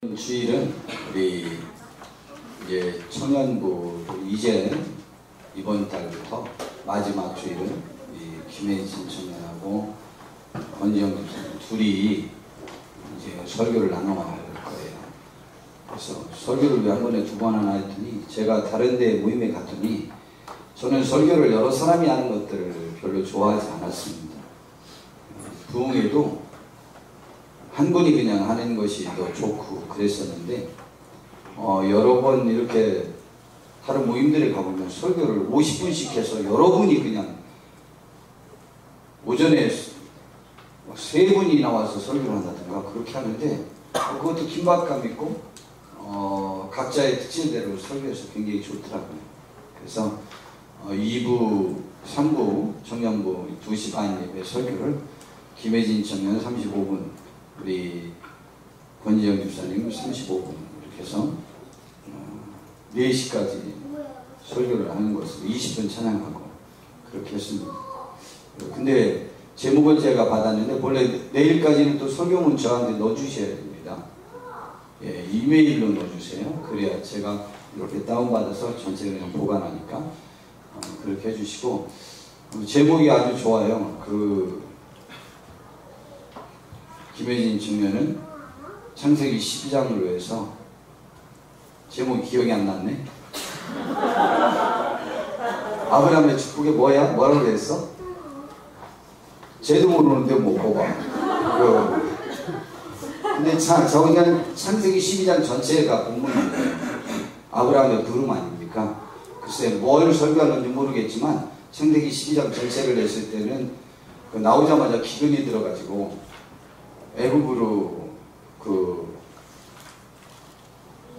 주일은 우리 이제 청년부 이제 이번 달부터 마지막 주일은 이 김혜진 청년하고 권지영 집사님 둘이 이제 설교를 나눠야 할 거예요. 그래서 설교를 왜 한 번에 두 번 하나 했더니 제가 다른 데 모임에 갔더니 저는 설교를 여러 사람이 하는 것들을 별로 좋아하지 않았습니다. 부흥회도 한 분이 그냥 하는 것이 더 좋고 그랬었는데 여러 번 이렇게 다른 모임들에 가보면 설교를 50분씩 해서 여러분이 그냥 오전에 3분이 나와서 설교를 한다든가 그렇게 하는데 그것도 긴박감 있고 각자의 특징대로 설교해서 굉장히 좋더라고요. 그래서 2부, 3부 청년부 2시 반 예배 설교를 김혜진 청년 35분 우리 권지영 집사님 35분 이렇게 해서 4시까지 설교를 하는 것으로 20분 찬양하고 그렇게 했습니다. 근데 제목을 제가 받았는데 원래 내일까지는 또 설교문 저한테 넣어주셔야 됩니다. 예, 이메일로 넣어주세요. 그래야 제가 이렇게 다운받아서 전체 그냥 보관하니까 그렇게 해주시고 제목이 아주 좋아요. 김혜진 청년은 창세기 12장으로 해서 제목이 기억이 안 났네. 아브라함의 축복이 뭐야? 뭐라고 했어? 쟤도 모르는데 못 뽑아. 근데 그냥 창세기 12장 전체가 본문인데 아브라함의 부름 아닙니까? 글쎄 뭘 설교하는지 모르겠지만 창세기 12장 전체를 했을 때는 나오자마자 기근이 들어가지고 애굽으로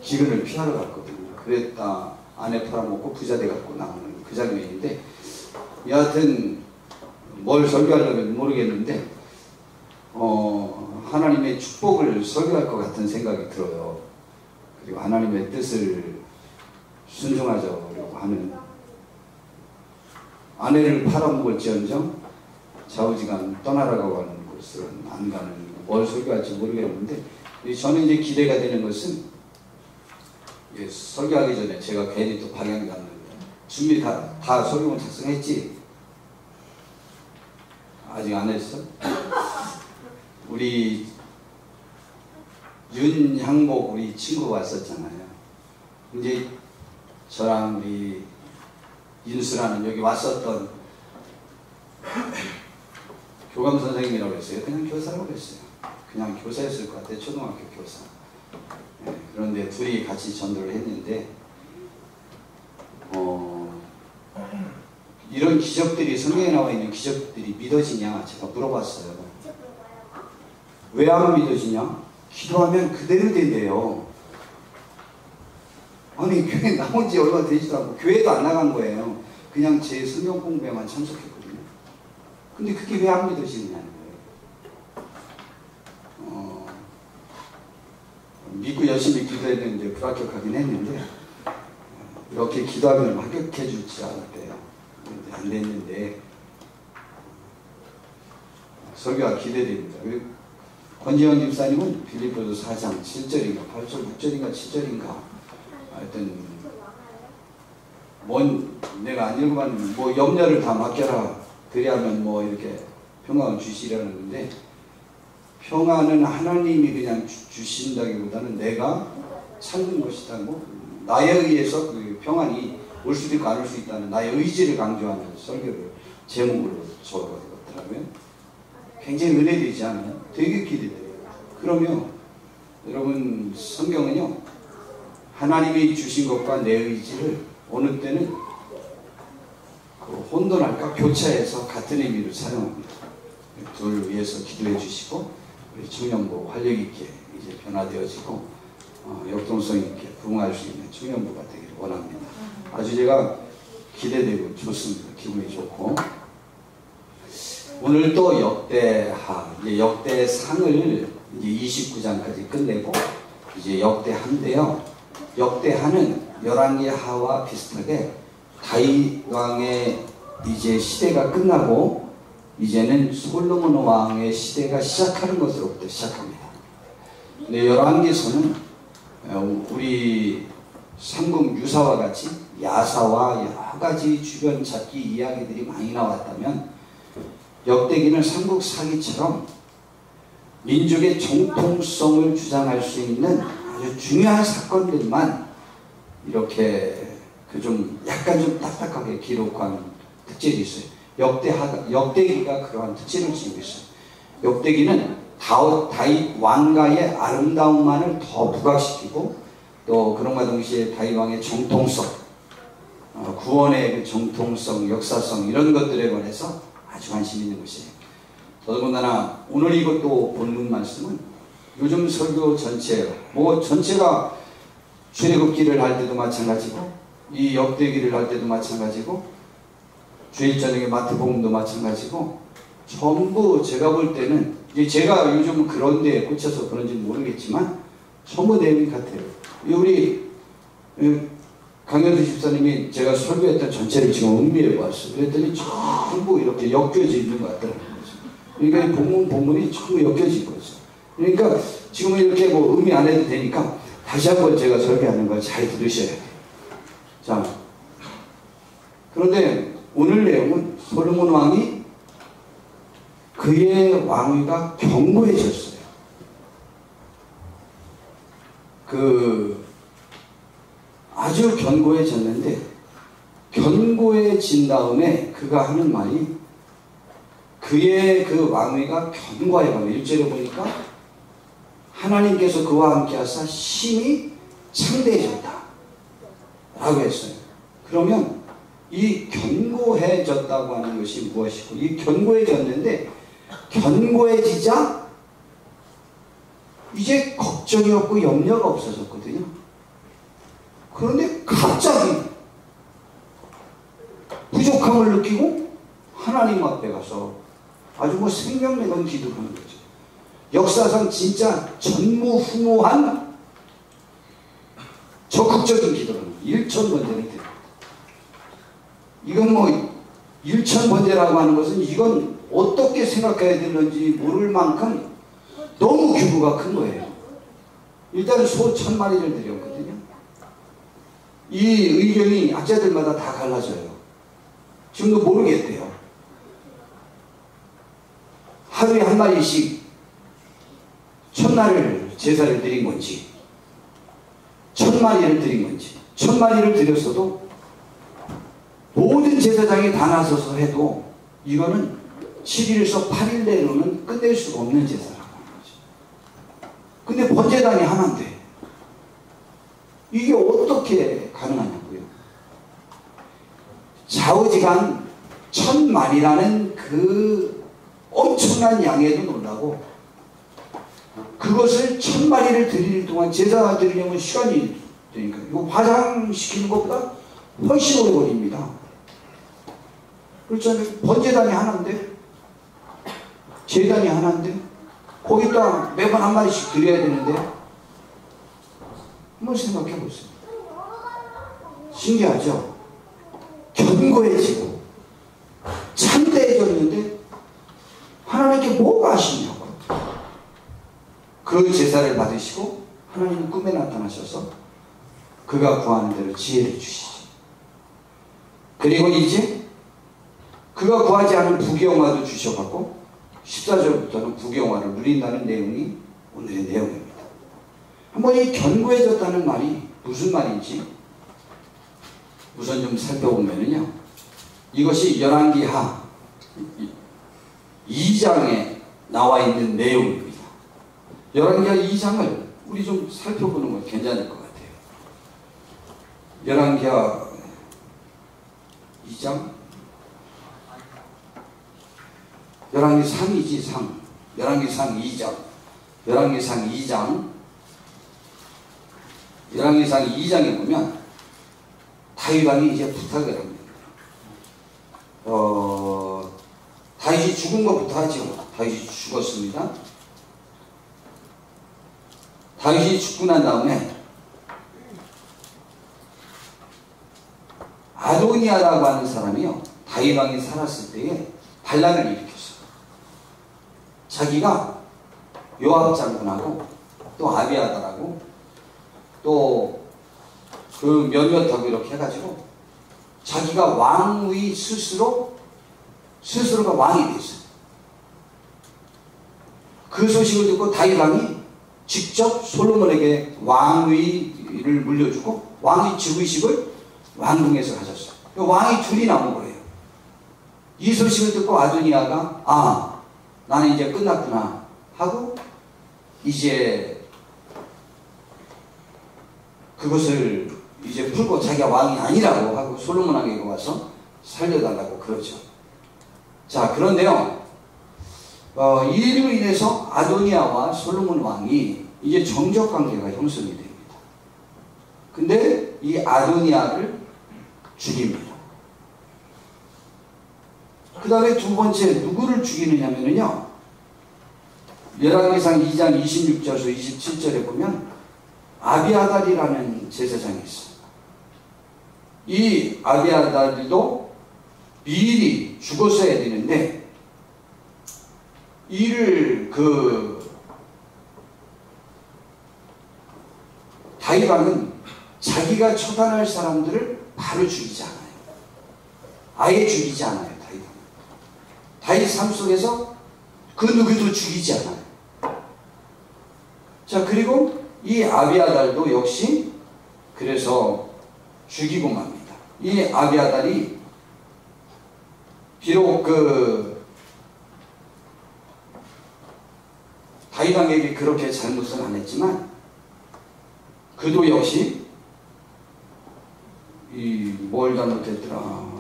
기근을 피하러 갔거든요. 그랬다 아내 팔아먹고 부자 돼갖고 나오는 그 장면인데 여하튼 뭘 설교하려면 모르겠는데 하나님의 축복을 설교할 것 같은 생각이 들어요. 그리고 하나님의 뜻을 순종하자고 하는 아내를 팔아먹을지언정 좌우지간 떠나라고 하는 곳은 안 가는 뭘 설교할지 모르겠는데 저는 이제 기대가 되는 것은 설교하기 전에 제가 괜히 또 방향 잡는데 준비 다 설교문 작성했지? 아직 안 했어? 우리 윤향복 우리 친구 왔었잖아요. 이제 저랑 우리 인수라는 여기 왔었던 교감 선생님이라고 했어요. 그냥 교사라고 했어요. 그냥 교사였을 것 같아요. 초등학교 교사. 네, 그런데 둘이 같이 전도를 했는데 이런 기적들이 성경에 나와 있는 기적들이 믿어지냐 제가 물어봤어요. 왜 안 믿어지냐? 기도하면 그대로 된대요. 아니 교회 나온 지 얼마 되지도 않고 교회도 안 나간 거예요. 그냥 제 성경 공부에만 참석했거든요. 근데 그게 왜 안 믿어지느냐는 거예요. 믿고 열심히 기도했는데 불합격하긴 했는데 이렇게 기도하면 합격해 줄지 알았대요. 근데 안 됐는데 설교가 기대됩니다. 권지영 집사님은 빌립보서 4장 7절인가 8절 6절인가 7절인가 하여튼 내가 안 읽어봤는데 염려를 다 맡겨라 그리하면 이렇게 평강을 주시라는데 평안은 하나님이 그냥 주신다기보다는 내가 찾는 것이다. 나에 의해서 그 평안이 올 수도 있고 안 올 수 있다는 나의 의지를 강조하는 설교를 제목으로 적었더라고요. 굉장히 은혜되지 않아요? 되게 기대돼요. 그러면 여러분 성경은요 하나님이 주신 것과 내 의지를 어느 때는 혼돈할까 교차해서 같은 의미로 사용합니다. 둘 위해서 기도해 주시고 우리 청년부 활력있게 이제 변화되어지고 역동성 있게 부흥할 수 있는 청년부가 되기를 원합니다. 아주 제가 기대되고 좋습니다. 기분이 좋고 오늘 또 역대상을 이제 29장까지 끝내고 이제 역대하인데요. 역대하는 열왕기하와 비슷하게 다윗 왕의 이제 시대가 끝나고 이제는 솔로몬 왕의 시대가 시작하는 것으로부터 시작합니다. 근데 열왕기서는 우리 삼국 유사와 같이 야사와 여러 가지 주변 찾기 이야기들이 많이 나왔다면 역대기는 삼국 사기처럼 민족의 정통성을 주장할 수 있는 아주 중요한 사건들만 이렇게 좀 약간 좀 딱딱하게 기록한 특징이 있어요. 역대기가 그러한 특징을 지니고 있어요. 역대기는 다윗 왕가의 아름다움만을 더 부각시키고 또 그런가 동시에 다윗 왕의 정통성, 구원의 그 정통성, 역사성 이런 것들에 관해서 아주 관심 있는 것이에요. 더더군다나 오늘 이것도 본문 말씀은 요즘 설교 전체가 출애굽기를 할 때도 마찬가지고 이 역대기를 할 때도 마찬가지고 주일 저녁에 마태복음도 마찬가지고 전부 제가 볼 때는 이제 제가 요즘 그런 데에 꽂혀서 그런지 모르겠지만 전부 내용이 같아요. 우리 강현수 집사님이 제가 설교했던 전체를 지금 음미해 보았어요. 그랬더니 전부 이렇게 엮여져 있는 것 같더라고요. 그러니까 본문이 전부 엮여진 거죠. 그러니까 지금 이렇게 뭐 음미 안 해도 되니까 다시 한번 제가 설교하는 걸 잘 들으셔야 돼요. 자, 그런데 오늘 내용은 솔로몬 왕이 그의 왕위가 견고해졌어요. 아주 견고해졌는데 견고해진 다음에 그가 하는 말이 그의 그 왕위가 견고해가며 1절에 보니까 하나님께서 그와 함께 하사 심히 창대해졌다 라고 했어요. 그러면 이 견고해졌다고 하는 것이 무엇이고 이 견고해졌는데 견고해지자 이제 걱정이 없고 염려가 없어졌거든요. 그런데 갑자기 부족함을 느끼고 하나님 앞에 가서 아주 뭐 생명내는 기도를 하는 거죠. 역사상 진짜 전무후무한 적극적인 기도를 합니다. 1000번제를 드립니다. 이건 뭐 1000번제라고 하는 것은 이건 어떻게 생각해야 되는지 모를 만큼 너무 규모가 큰 거예요. 일단 소 1000마리를 드렸거든요. 이 의견이 학자들마다 다 갈라져요. 지금도 모르겠대요. 하루에 한 마리씩 첫날을 제사를 드린 건지 1000마리를 드린 건지 1000마리를 드렸어도 모든 제사장이 다 나서서 해도 이거는 7일에서 8일 내로는 끝낼 수가 없는 제사라고 하는 거죠. 근데 번제단이 하나인데 이게 어떻게 가능하냐고요. 좌우지간 1000마리라는 그 엄청난 양에도 놀라고 그것을 1000마리를 드리는 동안 제사 드리려면 시간이 되니까 이거 화장시키는 것보다 훨씬 오래 걸립니다. 그렇잖아요. 번제단이 하나인데 제단이 하나인데 거기다 매번 한 마리씩 드려야 되는데 한번 생각해 보세요. 신기하죠? 견고해지고 참대해졌는데 하나님께 뭐가 하시냐고. 그 제사를 받으시고 하나님은 꿈에 나타나셔서 그가 구하는 대로 지혜를 주시죠. 그리고 이제 그가 구하지 않은 부귀영화도 주셔갖고 14절부터는 부귀영화를 누린다는 내용이 오늘의 내용입니다. 한번 이 견고해졌다는 말이 무슨 말인지 우선 좀 살펴보면요. 이것이 열왕기하 2장에 나와 있는 내용입니다. 열왕기하 2장을 우리 좀 살펴보는 건 괜찮을 것 같아요. 열왕기하 2장 열왕기상이지 상. 열왕기상 2장. 열왕기상 2장. 열왕기상 2장에 보면 다윗 왕이 이제 부탁을 합니다. 다윗이 죽은 것부터 하죠. 다윗이 죽었습니다. 다윗이 죽고 난 다음에 아도니아라고 하는 사람이요. 다윗 왕이 살았을 때에 반란을 일으켰어요. 자기가 요압 장군하고 또 아비아달하고 또 그 몇몇하고 이렇게 해가지고 자기가 왕위 스스로가 왕이 됐어요. 그 소식을 듣고 다윗 왕이 직접 솔로몬에게 왕위를 물려주고 왕위 즉위식을 왕궁에서 가졌어요. 왕이 둘이 나온 거예요. 이 소식을 듣고 아도니아가 나는 이제 끝났구나 하고 이제 그것을 이제 풀고 자기가 왕이 아니라고 하고 솔로몬에게 와서 살려달라고 그러죠. 자, 그런데요, 이로 인해서 아도니아와 솔로몬 왕이 이제 정적 관계가 형성이 됩니다. 근데 이 아도니아를 죽입니다. 그 다음에 두 번째 누구를 죽이느냐면요, 열왕기상 2장 26절에서 27절에 보면 아비아달이라는 제사장이 있어요. 이 아비아달도 미리 죽었어야 되는데 이를 다윗 왕은 자기가 처단할 사람들을 바로 죽이지 않아요. 아예 죽이지 않아요. 다윗 삶 속에서 그 누구도 죽이지 않아요. 자, 그리고 이 아비아달도 역시 그래서 죽이고 맙니다. 이 아비아달이 비록 다윗 왕에게 그렇게 잘못은 안 했지만 그도 역시 뭘 잘못했더라.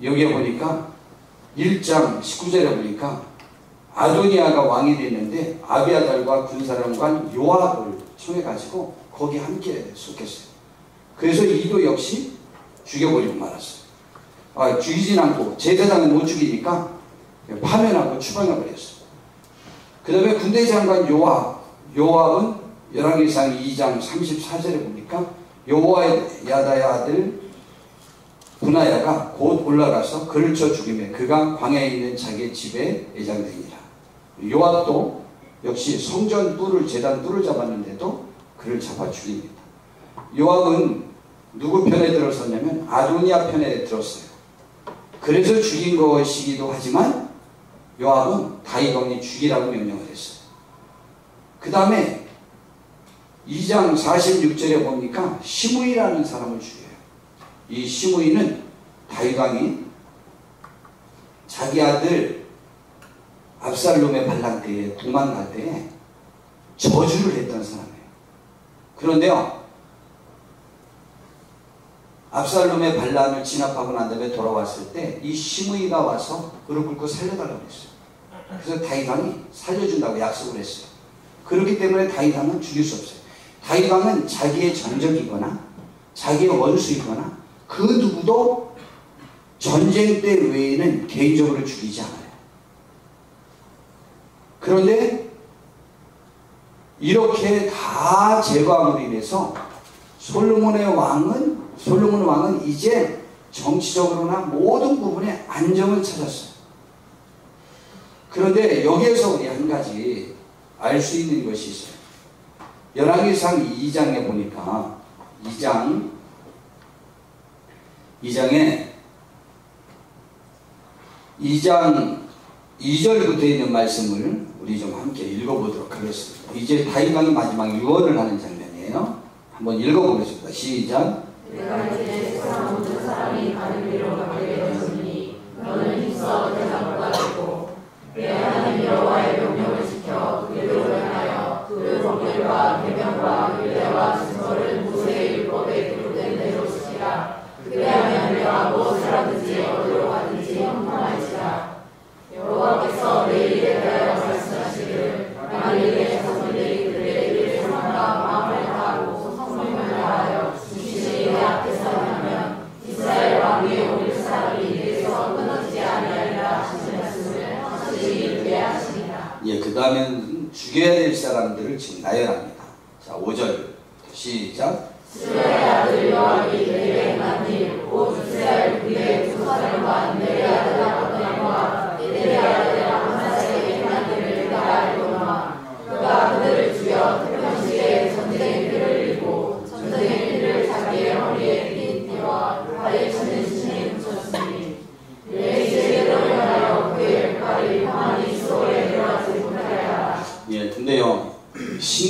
여기에 보니까 1장 19절에 보니까 아도니아가 왕이 됐는데 아비아달과 군사령관 요압을 청해가지고 거기 함께 속했어요. 그래서 이도 역시 죽여버리고 말았어요. 죽이진 않고 제사장은 못 죽이니까 파면하고 추방해버렸어요. 그 다음에 군대 장관 요압은 열왕기상 2장 34절에 보니까 여호야다의 아들 분하야가 곧 올라가서 그를 쳐 죽이며 그가 광야에 있는 자기의 집에 애장되니라. 요압도 역시 성전 뿔을 제단 뿔을 잡았는데도 그를 잡아 죽입니다. 요압은 누구 편에 들었었냐면 아도니아 편에 들었어요. 그래서 죽인 것이기도 하지만 요압은 다윗 왕이 죽이라고 명령을 했어요. 그 다음에 2장 46절에 보니까 시므이라는 사람을 죽여요. 이 시므이는 다윗 왕이 자기 아들 압살롬의 반란 때에 도망갈 때에 저주를 했던 사람이에요. 그런데요, 압살롬의 반란을 진압하고 난 다음에 돌아왔을 때 이 시므이가 와서 그를 꿇고 살려달라고 했어요. 그래서 다윗 왕이 살려준다고 약속을 했어요. 그렇기 때문에 다윗 왕은 죽일 수 없어요. 다윗 왕은 자기의 정적이거나 자기의 원수이거나 그 누구도 전쟁 때 외에는 개인적으로 죽이지 않아요. 그런데 이렇게 다 제거함으로 인해서 솔로몬 왕은 이제 정치적으로나 모든 부분에 안정을 찾았어요. 그런데 여기에서 우리 한 가지 알 수 있는 것이 있어요. 열왕기상 2장에 보니까 2장 2절부터 있는 말씀을 우리 좀 함께 읽어보도록 하겠습니다. 이제 다윗 왕이 마지막 유언을 하는 장면이에요. 한번 읽어보겠습니다. 시작. 내가 이제 세상 모든 사람이 하늘 위로 가게 되었으니 너는 힘써 대장부가 되고 내 하나님 여호와의 명령을 지켜 그대로 행하여 그 법률과 계명과 율례와 증거를 모세의 율법에 기록된 대로 지키라. 그리하면 내가 무엇이라든지 어디로 가든지 형통할지라. 여호와께서 내 일에 대하여 말씀하시기를 만일 내 자손들이 그들의 일을 삼가 마음을 다하고 성품을 다하여 주시는 내 앞에서 하면 이스라엘 왕위에 오를 사람이 이에서 끊어지지 아니하리라 하시는 말씀을 확실히 이루게 하시니라. 그 다음엔 죽여야 될 사람들을 지금 나열합니다. 자, 5절 시작. 스가랴의 아들 요압이 내게 행한 일, 곧 이스라엘 군대의 두 사람과 내게 아들 아브넬과 내게 아들 아마사에게 행한 일을 내가 알거니와 그가 그들을 죽여 태평시대에 전쟁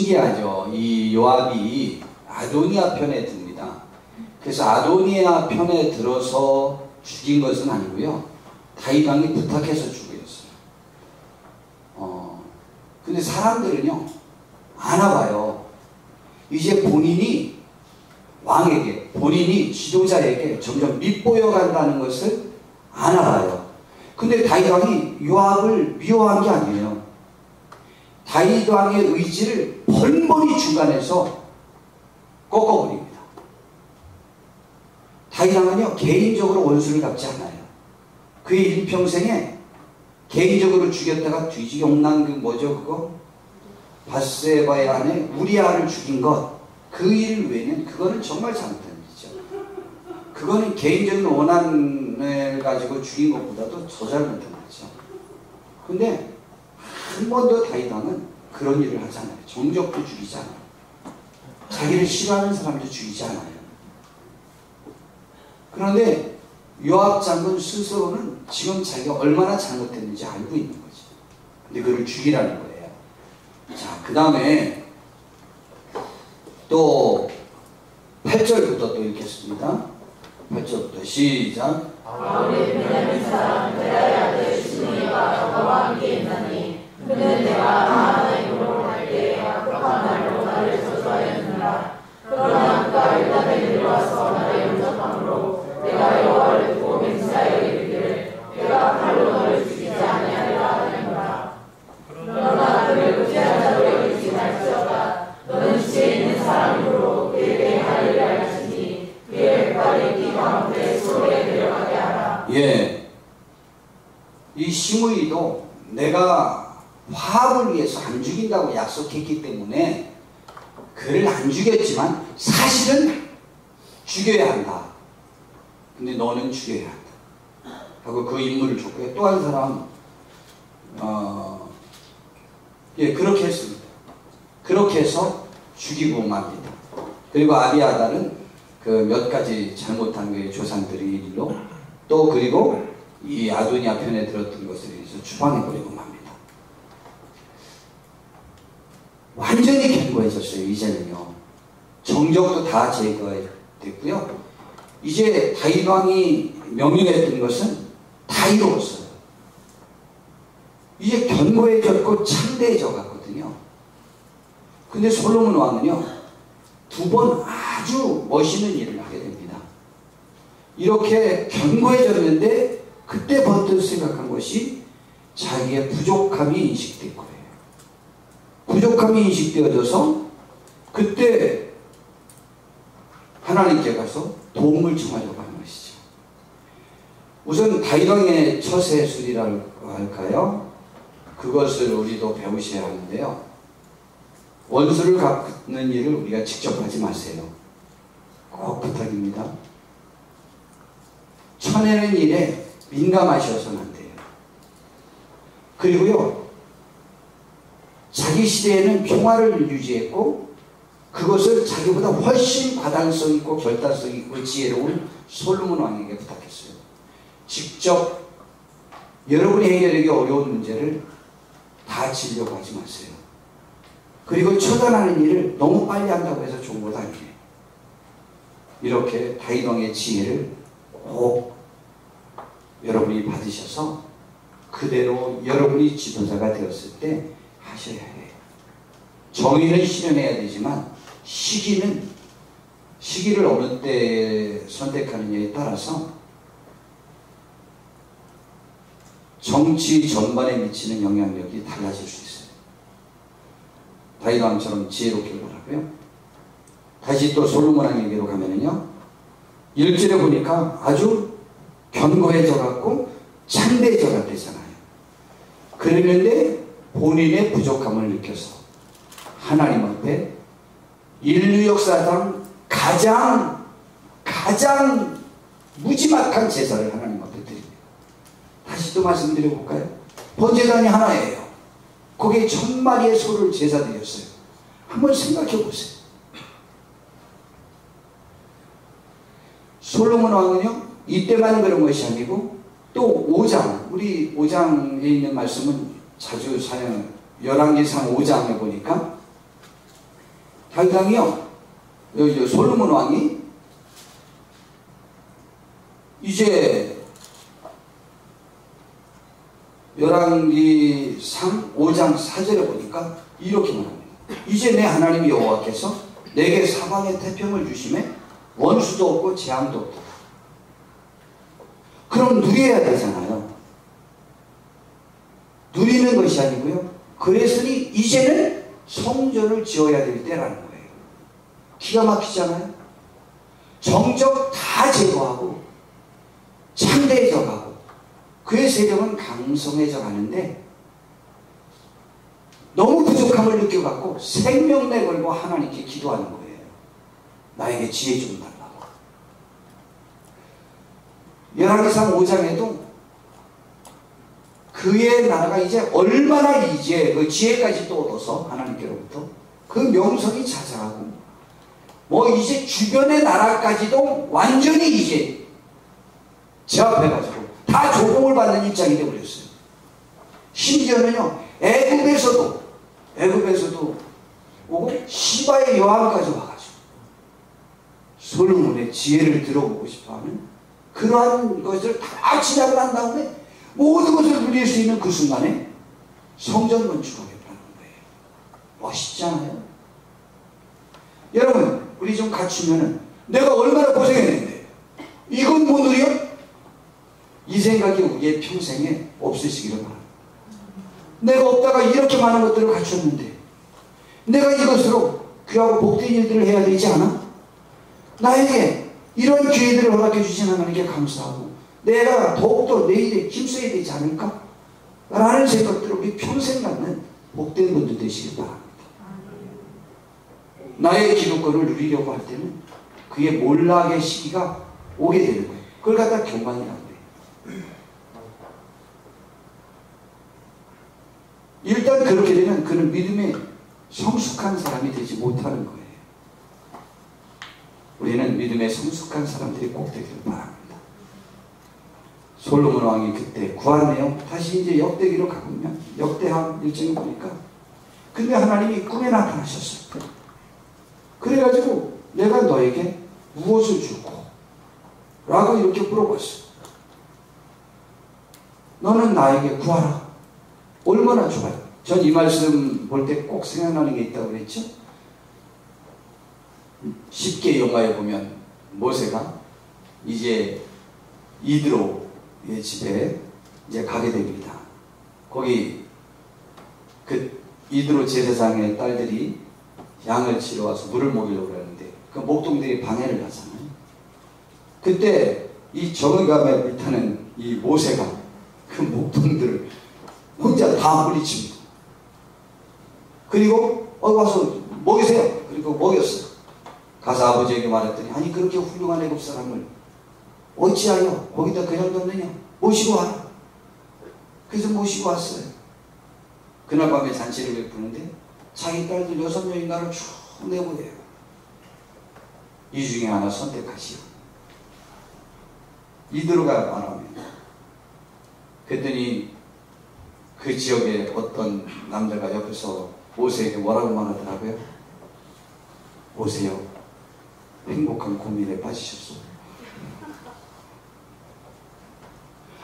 신기하죠. 이 요압이 아도니아 편에 듭니다. 그래서 아도니아 편에 들어서 죽인 것은 아니고요. 다윗 왕이 부탁해서 죽였어요. 근데 사람들은요, 아나 봐요. 이제 본인이 왕에게, 본인이 지도자에게 점점 밑보여 간다는 것을 아나 봐요. 근데 다윗 왕이 요압을 미워한 게 아니에요. 다윗 왕의 의지를 번번이 중간에서 꺾어버립니다. 다윗 왕은요, 개인적으로 원수를 갚지 않아요. 그의 일평생에 개인적으로 죽였다가 뒤지게 혼난 그 뭐죠, 그거? 바세바의 아내 우리아를 죽인 것, 그 일 외에는 그거는 정말 잘못된 일이죠. 그거는 개인적인 원한을 가지고 죽인 것보다도 더 잘못된 거죠. 근데 한 번도 다윗 왕은 그런 일을 하지 않아요. 정적도 죽이지 않아요. 자기를 싫어하는 사람도 죽이지 않아요. 그런데 요압 장군 스스로는 지금 자기가 얼마나 잘못했는지 알고 있는 거죠. 근데 그를 죽이라는 거예요. 자, 그 다음에 또 8절부터 또 읽겠습니다. 8절부터 시작. 아우리 베냐민 사람 베라의 아들 시므이가 저와 함께 있나니 그는 내가 하나님으로 갈 때에 악독한 말로 나를 저주하였느니라. 그러나 그가 일단에 내려와서 나를 용접함으로 내가 여호와를 두고 맹세하여 이르기를 내가 칼로 너를 죽이지 아니하리라 하였노라. 그러나 그를 의지한 자로 여기지 말지어다. 너는 지혜 있는 사람으로 그에게 하리를 알지니 그의 백발이 네 가운데 소로에 내려가게 하라. 예, 이 시므이도 내가 화합을 위해서 안 죽인다고 약속했기 때문에 그를 안 죽였지만 사실은 죽여야 한다. 근데 너는 죽여야 한다 하고 그 인물을 줬고요. 또 한 사람 예, 그렇게 했습니다. 그렇게 해서 죽이고 맙니다. 그리고 아비아달은 그 몇 가지 잘못한 그 조상들의 일로 또 그리고 이 아도니아 편에 들었던 것을 위해서 추방해버리고 맙니다. 완전히 견고해졌어요. 이제는요. 정적도 다 제거됐고요. 이제 다윗 왕이 명령했던 것은 다 이루었어요. 이제 견고해졌고 참대해져 갔거든요. 근데 솔로몬 왕은요, 두 번 아주 멋있는 일을 하게 됩니다. 이렇게 견고해졌는데 그때 번뜩 생각한 것이 자기의 부족함이 인식된 거예요. 부족함이 인식되어져서 그때 하나님께 가서 도움을 청하려고 하는 것이죠. 우선 다윗 왕의 처세술이라고 할까요? 그것을 우리도 배우셔야 하는데요. 원수를 갚는 일을 우리가 직접 하지 마세요. 꼭 부탁입니다. 쳐내는 일에 민감하셔서는 안 돼요. 그리고요, 자기 시대에는 평화를 유지했고 그것을 자기보다 훨씬 과단성 있고 결단성 있고 지혜로운 솔로몬 왕에게 부탁했어요. 직접 여러분이 해결하기 어려운 문제를 다 지려고 하지 마세요. 그리고 처단하는 일을 너무 빨리 한다고 해서 좋은 것 아니에요. 이렇게 다윗 왕의 지혜를 꼭 여러분이 받으셔서 그대로 여러분이 지도자가 되었을 때 하셔야 해요. 정의는 실현해야 되지만 시기를 어느 때 선택하느냐에 따라서 정치 전반에 미치는 영향력이 달라질 수 있어요. 다윗 왕처럼 지혜롭게 보라고요. 다시 또 솔로몬 왕에게로 가면은요, 1절에 보니까 아주 견고해져 갖고 참대해져 갔대잖아요. 그랬는데 본인의 부족함을 느껴서 하나님 앞에 인류 역사상 가장 무지막한 제사를 하나님 앞에 드립니다. 다시 또 말씀드려볼까요? 번제단이 하나예요. 거기에 1000마리의 소를 제사 드렸어요. 한번 생각해 보세요. 솔로몬 왕은요, 이때만 그런 것이 아니고 또 5장, 우리 5장에 있는 말씀은 자주 사용, 열왕기상 5장에 보니까 다윗 왕이요, 여기 솔로몬 왕이 이제 열왕기상 5장 4절에 보니까 이렇게 말합니다. 이제 내 하나님 여호와께서 내게 사방에 태평을 주심에 원수도 없고 재앙도 없다. 그럼 누려야 되잖아요. 누리는 것이 아니고요, 그랬으니 이제는 성전을 지어야 될 때라는 거예요. 기가 막히잖아요. 정적 다 제거하고 참대해져 가고 그의 세력은 강성해져 가는데 너무 부족함을 느껴갖고 생명내 걸고 하나님께 기도하는 거예요. 나에게 지혜 좀 달라고. 열왕기상 5장에도 그의 나라가 이제 얼마나 이제 그 지혜까지 또 얻어서 하나님께로부터 그 명성이 자자하고 뭐 이제 주변의 나라까지도 완전히 이제 제압해가지고 다 조공을 받는 입장이 되어버렸어요. 심지어는요, 애굽에서도 오고 시바의 여왕까지 와가지고 솔로몬의 지혜를 들어보고 싶어하는 그러한 것을 다 지나고 난 다음에 모든 것을 누릴 수 있는 그 순간에 성전 건축하겠다는 거예요. 멋있잖아요. 여러분, 우리 좀 갖추면은 내가 얼마나 고생했는데 이건 못 누려? 이 생각이 우리의 평생에 없으시기를 바랍니다. 내가 없다가 이렇게 많은 것들을 갖췄는데 내가 이것으로 귀하고 복된 일들을 해야 되지 않아? 나에게 이런 기회들을 허락해 주신 하나님께 감사하고 내가 더욱더 내 일에 힘써야 되지 않을까? 라는 생각들을 우리 평생 갖는 복된 분들 되시길 바랍니다. 나의 기득권을 누리려고 할 때는 그의 몰락의 시기가 오게 되는 거예요. 그걸 갖다 경망이라고 해요. 일단 그렇게 되면 그는 믿음에 성숙한 사람이 되지 못하는 거예요. 우리는 믿음에 성숙한 사람들이 꼭 되기를 바랍니다. 솔로몬 왕이 그때 구한 내용 다시 이제 역대기로 가보면 역대하 일정을 보니까 근데 하나님이 꿈에 나타나셨어요. 그래가지고 내가 너에게 무엇을 줄고? 라고 이렇게 물어봤어요. 너는 나에게 구하라. 얼마나 좋아요. 전 이 말씀 볼 때 꼭 생각나는 게 있다고 그랬죠. 쉽게 영화에 보면 모세가 이제 이드로의 집에 이제 가게 됩니다. 거기 그 이드로 제사장의 딸들이 양을 치러 와서 물을 먹이려고 그러는데 그 목동들이 방해를 하잖아요. 그때 이 정의감에 불타는 이 모세가 그 목동들을 혼자 다 물리칩니다. 그리고 와서 먹이세요. 그리고 먹였어요. 가서 아버지에게 말했더니 아니 그렇게 훌륭한 애굽 사람을 어찌하여 거기다 그냥 뒀느냐. 모시고 와라. 그래서 모시고 왔어요. 그날 밤에 잔치를 베푸는데 자기 딸들 6명인가를 쭉 내보내요. 이 중에 하나 선택하시오. 이드로가 말합니다. 그랬더니 그 지역에 어떤 남자가 옆에서 모세에게 뭐라고 말하더라고요. 모세요, 행복한 고민에 빠지셨소.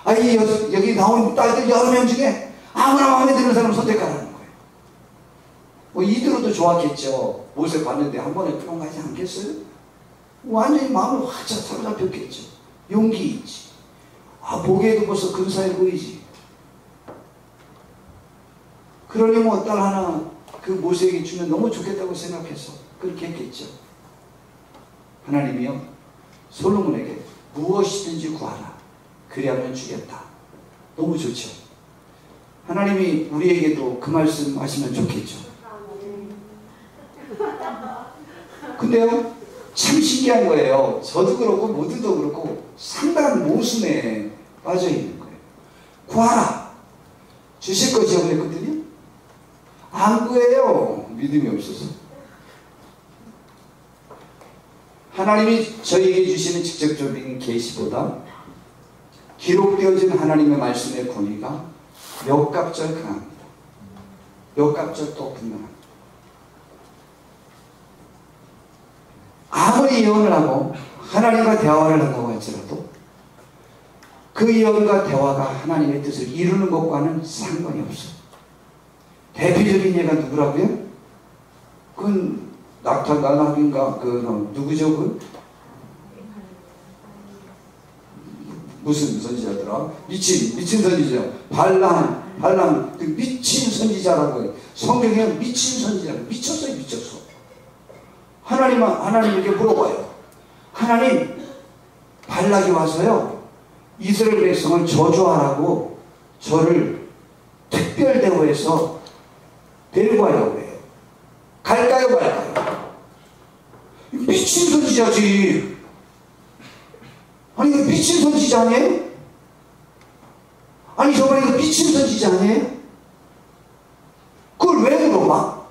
아니 여기 나온 딸들 여러 명 중에 아무나 마음에 드는 사람 선택하라는 거예요. 뭐 이드로도 좋았겠죠. 모세 봤는데 한 번에 뿅 가지 않겠어요? 완전히 마음을 활짝 사로잡혔겠죠. 용기 있지. 보기에도 벌써 근사해 보이지. 그러니 뭐 딸 하나 그 모세에게 주면 너무 좋겠다고 생각해서 그렇게 했겠죠. 하나님이요, 솔로몬에게 무엇이든지 구하라. 그리하면 주겠다. 너무 좋죠. 하나님이 우리에게도 그 말씀 하시면 좋겠죠. 근데요, 참 신기한 거예요. 저도 그렇고 모두도 그렇고 상당한 모순에 빠져 있는 거예요. 구하라. 주실 거죠 그랬거든요. 안 구해요. 믿음이 없어서. 하나님이 저에게 주시는 직접적인 계시보다 기록되어진 하나님의 말씀의 권위가 몇 갑절 강합니다. 몇 갑절 또 분명합니다. 아무리 예언을 하고 하나님과 대화를 한다고 할지라도 그 예언과 대화가 하나님의 뜻을 이루는 것과는 상관이 없어요. 대표적인 예가 누구라고요? 그건 낙타나락인가 누구죠? 무슨 선지자더라? 미친 선지자. 발람 그 미친 선지자라고 해요. 성경에 미친 선지자라고 미쳤어요. 하나님에게 물어봐요. 하나님, 발락이 와서요 이스라엘 백성을 저주하라고 저를 특별 대우해서 데리고 가려고 해요. 갈까요 말까요? 미친 선지자지. 아니 이거 미친 선지자 아니에요? 아니 정말 이거 미친 선지자 아니에요? 그걸 왜 물어봐?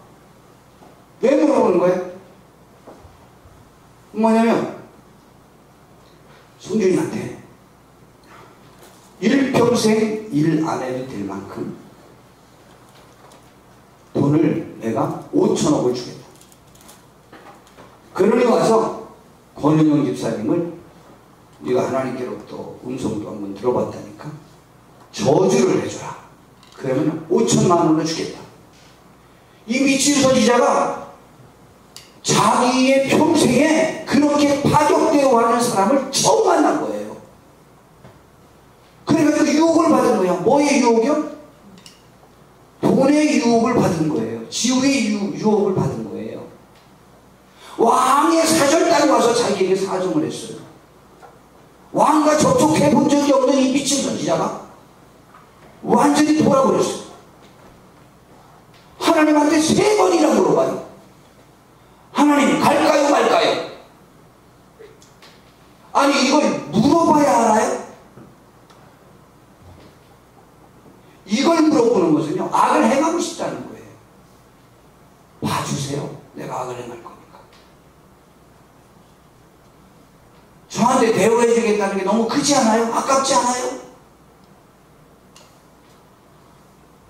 왜 물어보는 거예요? 뭐냐면 성준이한테 일평생 일 안 해도 될 만큼 돈을 내가 5천억을 주겠다. 그러니 와서 권은영 집사님을 네가 하나님께로부터 음성도 한번 들어봤다니까 저주를 해줘라. 그러면 5천만 원을 주겠다. 이 미친 선지자가 자기의 평생에 그렇게 파격되어 하는 사람을 처음 만난 거예요. 그래가지고 유혹을 받은 거야. 뭐의 유혹이요? 돈의 유혹을 받은 거예요. 지옥의 유혹을 받은 거예요. 왕의 사절단이 와서 자기에게 사정을 했어요. 왕과 접촉해 본 적이 없는 이 미친 선지자가 완전히 돌아버렸어요. 하나님한테 3번이나 물어봐요. 하나님, 갈까요 말까요? 아니 이걸 물어봐야 알아요? 이걸 물어보는 것은요 악을 행하고 싶다는 거예요. 봐주세요. 내가 악을 행할 거니까. 저한테 대우해 주겠다는 게 너무 크지 않아요? 아깝지 않아요?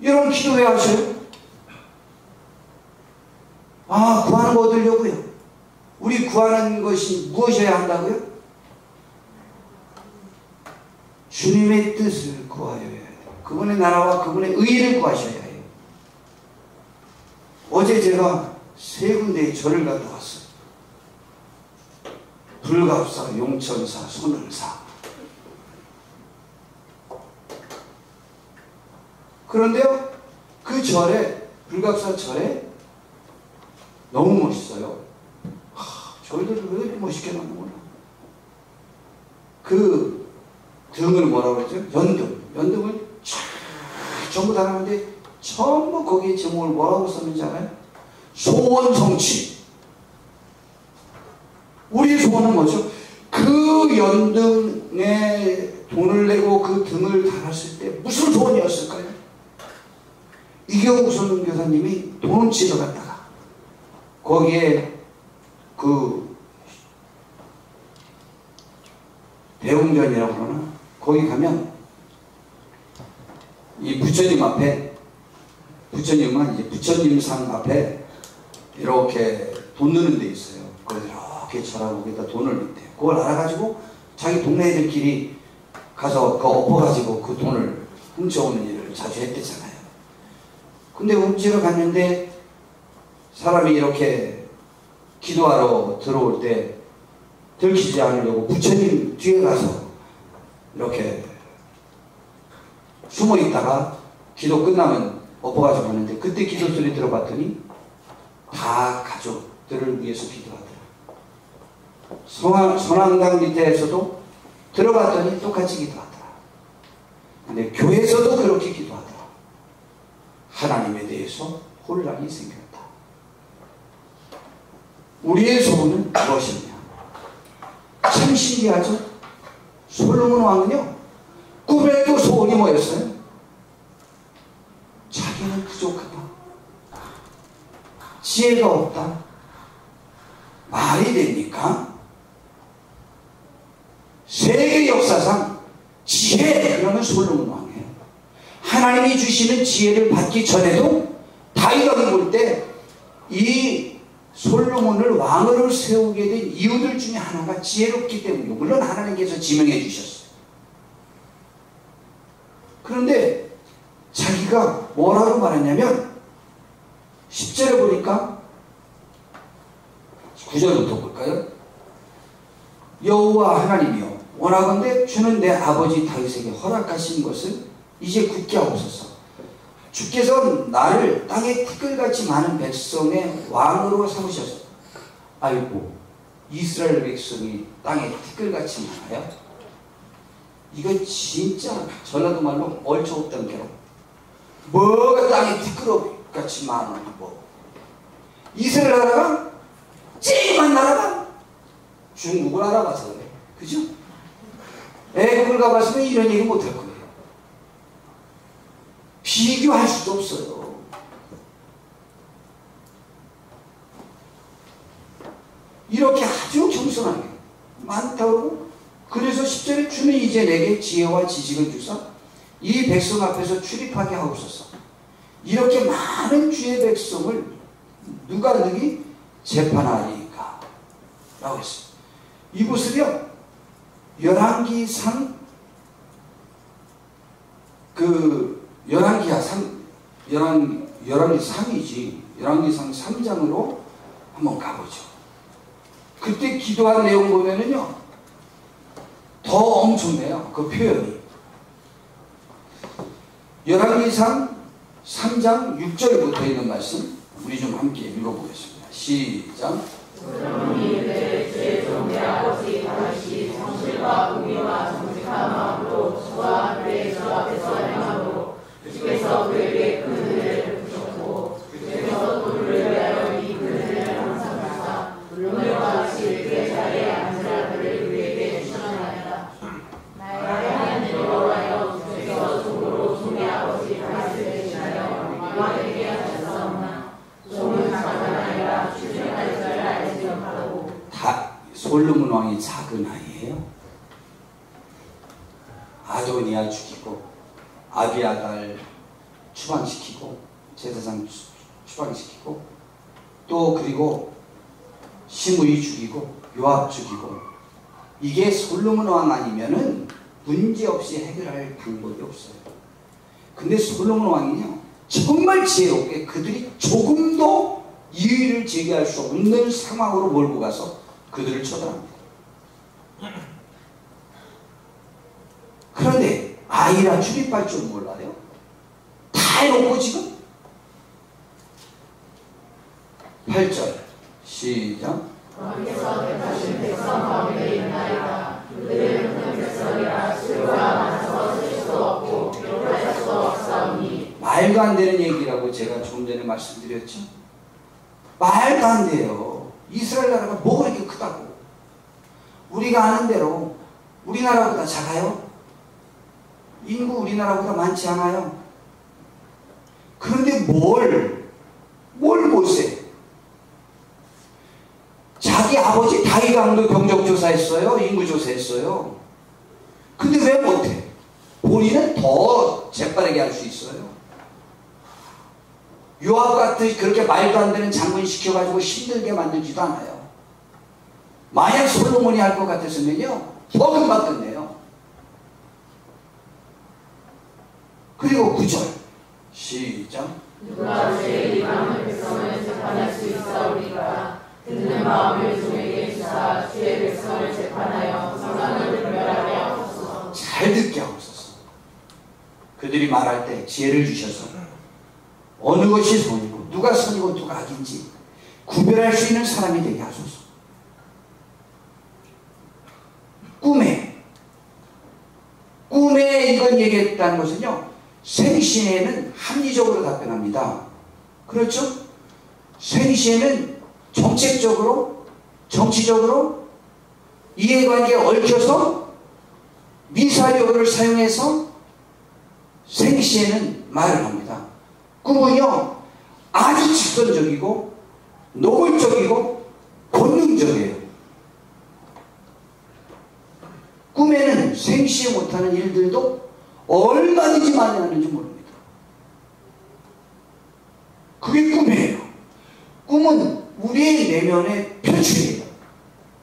이런 기도 왜 하셔요? 구하는 거 얻으려고요. 우리 구하는 것이 무엇이어야 한다고요? 주님의 뜻을 구하여야 해요. 그분의 나라와 그분의 의를 구하셔야 해요. 어제 제가 3군데의 절을 갔다 왔어요. 불갑사, 용천사, 손흥사. 그런데요 그 절에, 불갑사 절에 너무 멋있어요. 저희들을 왜 이렇게 멋있게 만드구나. 그 등을 뭐라고 그러죠? 연등을 전부 다 하는데 전부 거기에 제목을 뭐라고 썼는지 알아요? 소원성취. 우리의 소원은 뭐죠? 그 연등에 돈을 내고 그 등을 달았을 때 무슨 소원이었을까요? 이경욱 선교사님이 돈 치러 갔다가 거기에 그 대웅전이라고 그러나 거기 가면 이 부처님 앞에, 부처님은 이제 부처님상 앞에 이렇게 돈 넣는 데 있어요. 거기서 이렇게 절하고 거기다 돈을 넣대요. 그걸 알아가지고 자기 동네 애들끼리 가서 그 엎어가지고 그 돈을 훔쳐오는 일을 자주 했대잖아요. 근데 훔치러 갔는데 사람이 이렇게 기도하러 들어올 때 들키지 않으려고 부처님 뒤에 가서 이렇게 숨어 있다가 기도 끝나면 엎어가지고 가는데 그때 기도 소리 들어봤더니 다 가족들을 위해서 기도하더라. 선왕당 밑에서도 들어봤더니 똑같이 기도하더라. 근데 교회에서도 그렇게 기도하더라. 하나님에 대해서 혼란이 생겼다. 우리의 소원은 무엇이냐? 참 신기하죠? 솔로몬 왕은요 꿈에도 소원이 뭐였어요? 자기는 부족하다, 지혜가 없다. 말이 됩니까? 세계 역사상 지혜 그러면 솔로몬 왕이에요. 하나님이 주시는 지혜를 받기 전에도 다윗 왕이 볼 때 이 솔로몬을 왕으로 세우게 된 이유들 중에 하나가 지혜롭기 때문이고, 물론 하나님께서 지명해 주셨어요. 그런데 자기가 뭐라고 말했냐면 10절에 보니까 9절부터 볼까요? 여호와 하나님이여, 원하건대 주는 내 아버지 다윗에게 허락하신 것을 이제 굳게 하옵소서. 주께서 나를 땅에 티끌같이 많은 백성의 왕으로 삼으셔서, 아이고 이스라엘 백성이 땅에 티끌같이 많아요? 이거 진짜 전라도 말로 얼추없던 게로 뭐가 땅에 티끌같이 많아. 뭐 이스라엘 나라가 쨍한 나라가 중국을 알아봐서 그래. 그죠? 애국을 가봤으면 이런 얘기 못할 거예요. 비교할 수도 없어요. 이렇게 아주 겸손하게 많다고. 그래서 10절에 주는 이제 내게 지혜와 지식을 주사 이 백성 앞에서 출입하게 하옵소서. 이렇게 많은 주의 백성을 누가 능히 재판하리까? 라고 했어요. 이곳을요, 열왕기상 열왕기상이지, 열왕기상 3장으로 한번 가보죠. 그때 기도한 내용 보면은요, 더 엄청나요. 그 표현이. 열왕기상 3장 6절부터 있는 말씀 우리 좀 함께 읽어보겠습니다. 시작. 솔로몬이 이르되 제 종의 아버지 다윗이 성실과 공의와 정직한 마음으로 주와 그의 주 앞에서 행함으로 주께서 그에게 큰 은혜를 베푸셨고, 주께서 또 그를 위하여 이 큰 은혜를 항상 주사 오늘과 같이 그의 자리에 앉으라 그를 그에게 주셨나이다. 나의 하나님 여호와여, 주께서 종으로 종의 아버지 다윗을 대신하여 왕에게 하셨사오나 종은 작은 아이라 주중할 줄 알지 못하고. 솔로몬 왕이 작은 아이예요. 아도니아 죽이고 아비아달 추방시키고 제사장 추방시키고 또 그리고 시므이 죽이고 요압 죽이고, 이게 솔로몬 왕 아니면은 문제없이 해결할 방법이 없어요. 근데 솔로몬 왕이요, 정말 지혜롭게 그들이 조금도 이의를 제기할 수 없는 상황으로 몰고 가서 그들을 처단합니다. 그런데 아이라 출입할 줄 몰라요? 다 해놓고 지금 8절 시작. 왕께서 택하신 백성 가운데 있나이다. 그들은 큰 백성이라 수요가 많아서 쓸 수 없고 기록할 수 없사오니. 말도 안 되는 얘기라고 제가 조금 전에 말씀드렸죠. 말도 안 돼요. 이스라엘 나라가 뭐가 이렇게 크다고. 우리가 아는 대로 우리나라보다 작아요. 인구 우리나라보다 많지 않아요. 그런데 뭘 못세? 자기 아버지 다윗 왕도 병적 조사했어요. 인구 조사했어요. 근데 왜 못해? 본인은 더 재빠르게 할 수 있어요. 요압 같은 그렇게 말도 안 되는 장군 시켜가지고 힘들게 만들지도 않아요. 만약 솔로몬이 할 것 같았으면요, 더 금방 끝내요. 그리고 9절 시작. 누가 죄의 많은 백성을 재판할 수 있사오리까? 듣는 마음을 종에게 주사 주의 백성을 재판하여 선악을 분별하게 하옵소서. 잘 듣게 하옵소서. 그들이 말할 때 지혜를 주셔서 어느 것이 선이고 누가 선이고 누가 악인지 구별할 수 있는 사람이 되게 하소서. 꿈에 이건 얘기했다는 것은요, 생시에는 합리적으로 답변합니다. 그렇죠? 생시에는 정책적으로, 정치적으로 이해관계에 얽혀서 미사여를 사용해서 생시에는 말을 합니다. 꿈은요, 아주 직선적이고 노골적이고 본능적이에요. 꿈에는 생시에 못하는 일들도 얼마든지 많이 하는지 모릅니다. 그게 꿈이에요. 꿈은 우리의 내면의 표출이에요.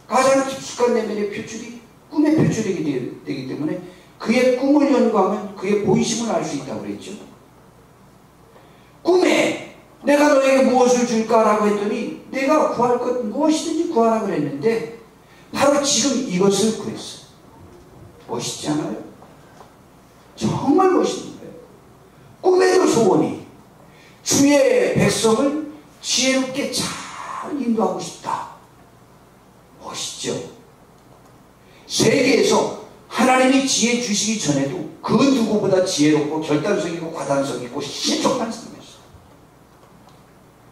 가장 깊숙한 내면의 표출이 꿈의 표출이기 되기 때문에 그의 꿈을 연구하면 그의 본심을 알 수 있다고 그랬죠. 꿈에 내가 너에게 무엇을 줄까라고 했더니 내가 구할 것 무엇이든지 구하라고 그랬는데 바로 지금 이것을 구했어요. 멋있지 않아요? 정말 멋있는 거예요. 꿈에도 소원이 주의 백성을 지혜롭게 잘 인도하고 싶다. 멋있죠? 세계에서 하나님이 지혜 주시기 전에도 그 누구보다 지혜롭고 결단성 있고 과단성 있고 신속한 사람이었어요.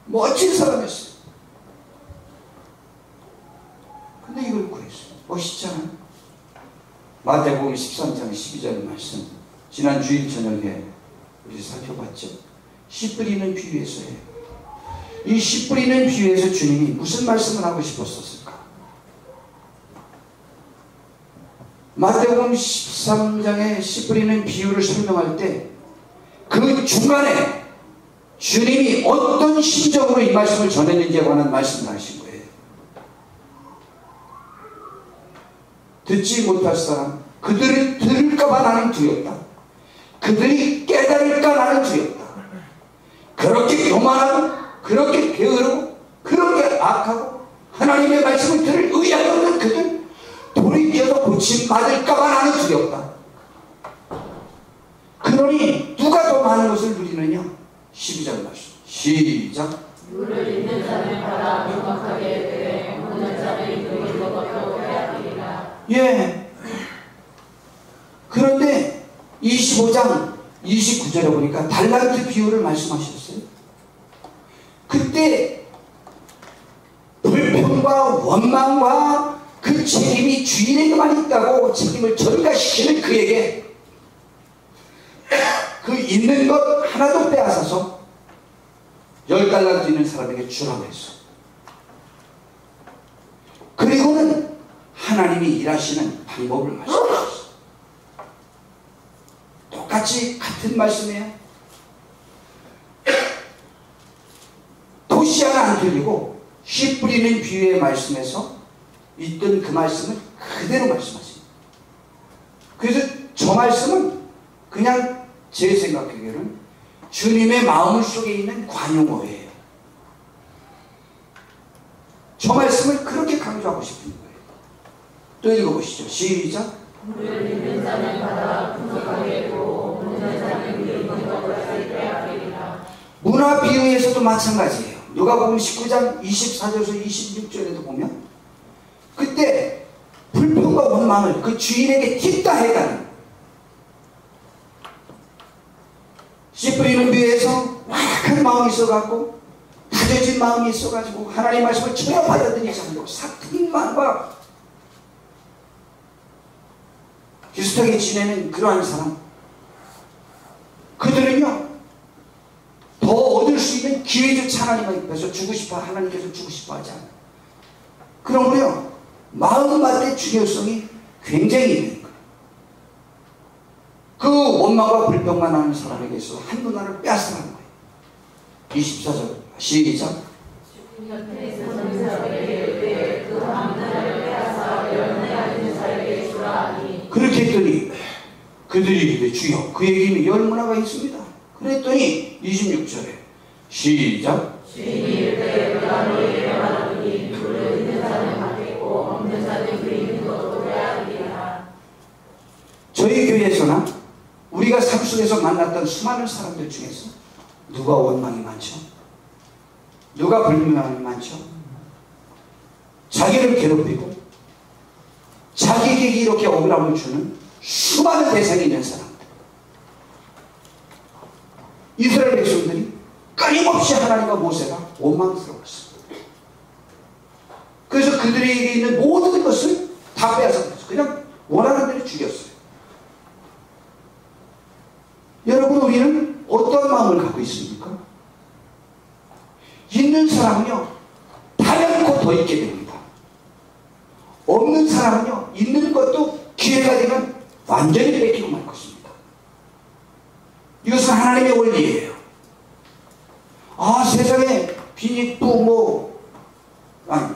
멋진 사람이었어요. 근데 이걸 구했어요. 멋있잖아요. 마태복음 13장 12절 말씀 지난 주일 저녁에 우리 살펴봤죠. 씨 뿌리는 비유에서 해요. 이 씨 뿌리는 비유에서 주님이 무슨 말씀을 하고 싶었을까? 마태복음 13장의 씨 뿌리는 비유를 설명할 때 그 중간에 주님이 어떤 심정으로 이 말씀을 전했는지에 관한 말씀을 하신 거예요. 듣지 못할 사람, 그들이 들을까봐 나는 두렵다. 그들이 깨달을까 나는 두렵다. 그렇게 교만하고 그렇게 게으르고 그렇게 악하고 하나님의 말씀을 들을 의향이 없는 그들 돌이켜서 고침받을까봐 나는 두렵다. 그러니 누가 더 많은 것을 누리느냐? 12절 말씀 시작. 물을 있는 자는 받아 명확하게 되되 없는 자는 누릴 것도 빼앗기리라. 예. 그런데 25장 29절에 보니까 달란트 비유를 말씀하셨어요. 그때 불평과 원망과 그 책임이 주인에게만 있다고 책임을 전가시키는 그에게 그 있는 것 하나도 빼앗아서 10달란트 있는 사람에게 주라고 했어. 그리고는 하나님이 일하시는 방법을 말씀하셨어. 똑같이 같은 말씀이에요. 도시 하나 안 틀리고 씨 뿌리는 비유의 말씀에서 있던 그 말씀을 그대로 말씀하십니다. 그래서 저 말씀은 그냥 제 생각하기에는 주님의 마음 속에 있는 관용어예요. 저 말씀을 그렇게 강조하고 싶은 거예요. 또 읽어보시죠. 시작. 물을 있는 자는 받아 풍족하게 되고 없는 자는 누릴 것을 빼앗기리라. 문화 비유에서도 마찬가지예요. 누가복음 19장 24절에서 26절에도 보면 그때 불평과 원망을 그 주인에게 팁다 해가는 씨 뿌리는 비유에서 완악한 마음이 있어갖고 다져진 마음이 있어가지고 하나님 말씀을 전혀 받아들이지 않고 사특인 마음과 비슷하게 지내는 그러한 사람, 그들은요 더 얻을 수 있는 기회조차 하나님 앞에서 주고 싶어 하나님께서 주고 싶어 하지 않아요. 그러므로 마음만의 중요성이 굉장히 있는 거예요. 그 원망과 불평만 하는 사람에게서 한 문화를 빼앗으라는 거예요. 24절 시작. 그렇게 했더니 그들이 이르되 주여 그에게 이미 10문화가 있습니다. 그랬더니 26절에 시작. 주인이 이르되 내가 너희에게 말하노니 물을 있는 자는 받겠고 없는 자는 그 있는 것도 빼앗기리라. 저희 교회에서나 우리가 삶 속에서 만났던 수많은 사람들 중에서 누가 원망이 많죠? 누가 불평이 많죠? 자기를 괴롭히고 자기에게 이렇게 억울함을 주는 수많은 대상이 있는 사람들. 이스라엘 백성들이 끊임없이 하나님과 모세가 원망스러웠어요. 그래서 그들에게 있는 모든 것을 다 빼앗았어요. 그냥 원하는 대로 죽였어요. 여러분, 우리는 어떤 마음을 갖고 있습니까? 있는 사람은요 타연코 더 있게 됩니다. 없는 사람은요 있는 것도 기회가 되면 완전히 뺏기고 말 것입니다. 이것은 하나님의 원리예요. 아, 세상에 빚있고 아니,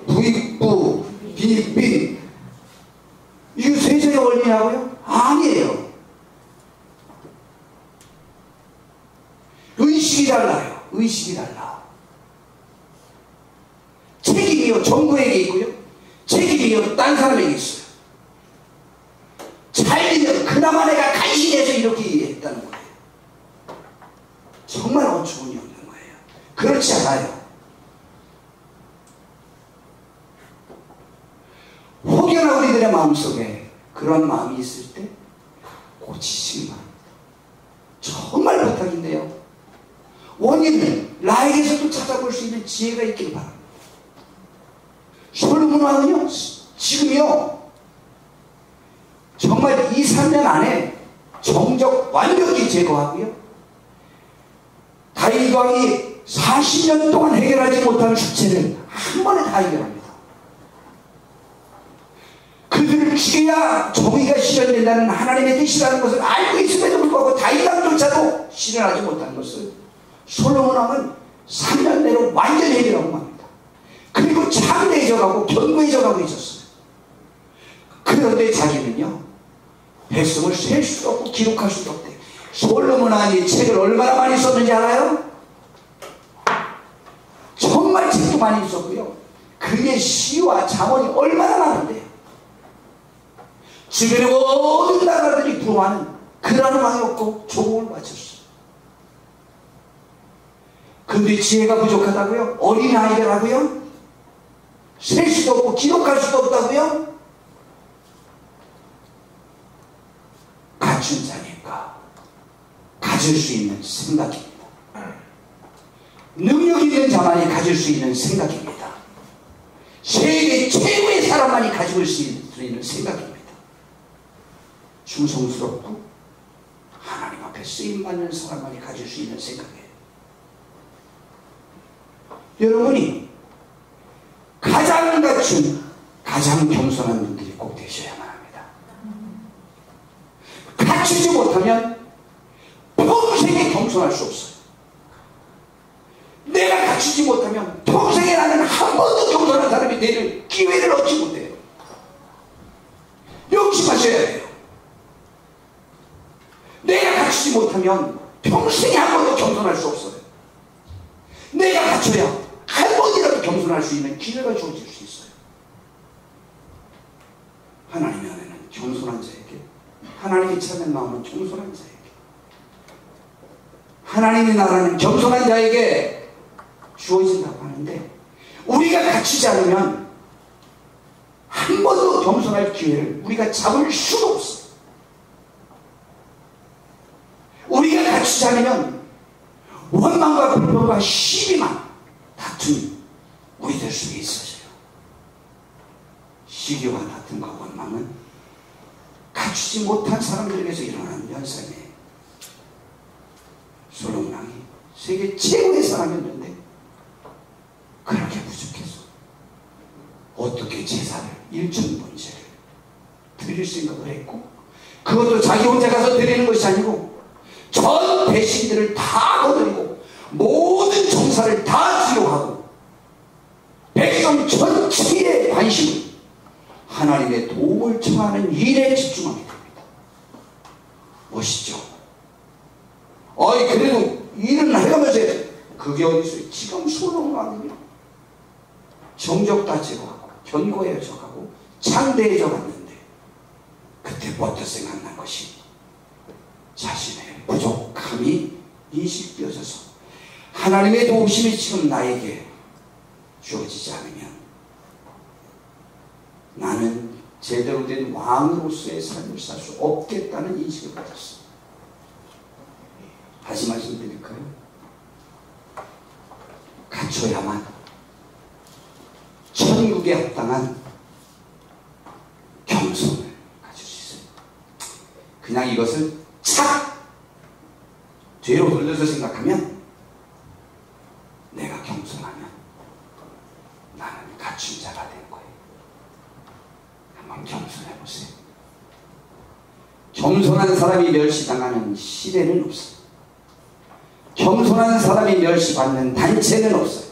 부익부, 빈익빈, 이거 세상의 원리냐고요? 아니에요. 의식이 달라요. 의식이 달라. 책임이요 정부에게 있고요, 책임이요 딴 사람에게 있어요. 잘 되면 그나마 내가 간신해서 이렇게 했다는 거예요. 정말 어처구니 없는 거예요. 그렇지 않아요. 혹여나 우리들의 마음속에 그런 마음이 있을 때 고치시기 바랍니다. 정말 부탁인데요, 원인을 나에게서도 찾아볼 수 있는 지혜가 있길 바랍니다. 솔로몬 왕은요, 지금요 정말 2, 3년 안에 정적 완벽히 제거하고요, 다윗 왕이 40년 동안 해결하지 못한 숙제를 한 번에 다 해결합니다. 그들을 죽여야 정의가 실현된다는 하나님의 뜻이라는 것을 알고 있음에도 불구하고 다윗 왕조차도 실현하지 못한 것을 솔로몬 왕은 3년 내로 완전히 해결하고 맙니다. 그리고 창대해져가고 견고해져가고 있었어요. 그런데 자기는요, 백성을 셀 수도 없고 기록할 수도 없대. 솔로몬 왕이 책을 얼마나 많이 썼는지 알아요? 정말 책도 많이 썼고요, 그의 시와 잠언이 얼마나 많은데요. 주변의 모든 나라들이 부러워하는 그러한 왕이었고 조공을 바쳤어요. 근데 지혜가 부족하다고요? 어린아이들하고요? 셀 수도 없고 기록할 수도 없다고요? 갖춘 자니까 가질 수 있는 생각입니다. 능력 있는 자만이 가질 수 있는 생각입니다. 세계 최고의 사람만이 가지고 수 있는 생각입니다. 충성스럽고 하나님 앞에 쓰임받는 사람만이 가질 수 있는 생각이에요. 여러분이 가장 갖춘, 가장 겸손한 분들이 꼭 되셔야만 합니다. 갖추지 못하면 평생에 겸손할 수 없어요. 내가 갖추지 못하면 평생에 나는 한 번도 겸손한 사람이 될 기회를 얻지 못해요. 명심하셔야 돼요. 내가 갖추지 못하면 평생에 한 번도 겸손할 수 없어요. 내가 갖춰야 한 번이라도 겸손할 수 있는 기회가 주어질 수 있어요. 하나님의 은혜는 겸손한 자에게, 하나님이 찾는 마음은 겸손한 자에게, 하나님의 나라는 겸손한 자에게 주어진다고 하는데, 우리가 갖추지 않으면 한 번도 겸손할 기회를 우리가 잡을 수도 없어요. 우리가 갖추지 않으면 원망과 불평과 시비만, 다툼이 우리들 속에 있어져요. 시기와 다툼과 원망은 갖추지 못한 사람들에게서 일어나는 현상이에요. 솔로몬 왕이 세계 최고의 사람이었는데 그렇게 부족해서 어떻게 제사를, 일천번제를 드릴 생각을 했고, 그것도 자기 혼자 가서 드리는 것이 아니고 전 대신들을 다 거느리고 모든 종사를 다 수용하고 백성 전체의 관심을 하나님의 도움을 청하는 일에 집중하게 됩니다. 멋있죠? 그래도 일은 해가면서 그게 어디서 지금 솔로몬 왕은요, 정적 다 제거하고 견고해져 가고 창대해져 갔는데 그때부터 생각난 것이 자신의 부족함이 인식되어져서 하나님의 도우심이 지금 나에게 주어지지 않으면 나는 제대로 된 왕으로서의 삶을 살 수 없겠다는 인식을 가졌어. 다시 말씀드릴까요? 갖춰야만 천국에 합당한 겸손을 가질 수 있어요. 그냥 이것을 착 뒤로 돌려서 생각하면, 내가 겸손하면 나는 갖춘 자가 될 거예요. 한번 겸손해 보세요. 겸손한 사람이 멸시당하는 시대는 없어요. 겸손한 사람이 멸시받는 단체는 없어요.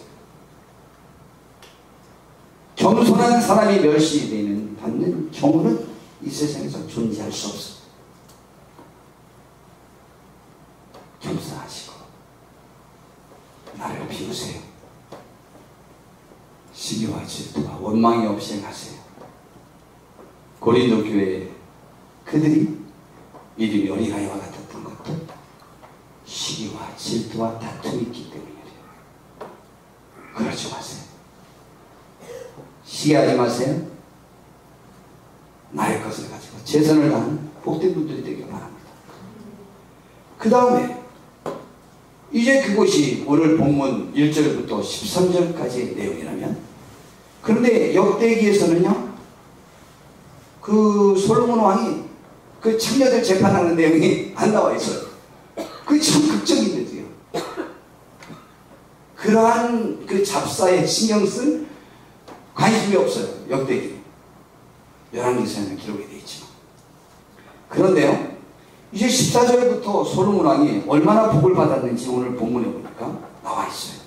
겸손한 사람이 멸시되는 받는 경우는 이 세상에서 존재할 수 없어. 겸손하시고 나를 비우세요. 시기와 질투와 원망이 없이 행하세요. 고린도 교회에 그들이 믿음이 어린아이와 같았던 것도 시기와 질투와 다툼이 있기 때문이에요. 그러지 마세요. 시기하지 마세요. 나의 것을 가지고 최선을 다하는 복된 분들이 되길 바랍니다. 그 다음에 이제 그것이 오늘 본문 1절부터 13절까지의 내용이라면, 그런데 역대기에서는요, 그 솔로몬 왕이 그 창녀들 재판하는 내용이 안 나와 있어요. 그게 참 극적인 데도요. 그러한 그 잡사에 신경 쓸 관심이 없어요. 역대기 열왕기서에는 기록이 되어 있지만. 그런데요, 이제 14절부터 솔로몬 왕이 얼마나 복을 받았는지 오늘 본문에 보니까 나와 있어요.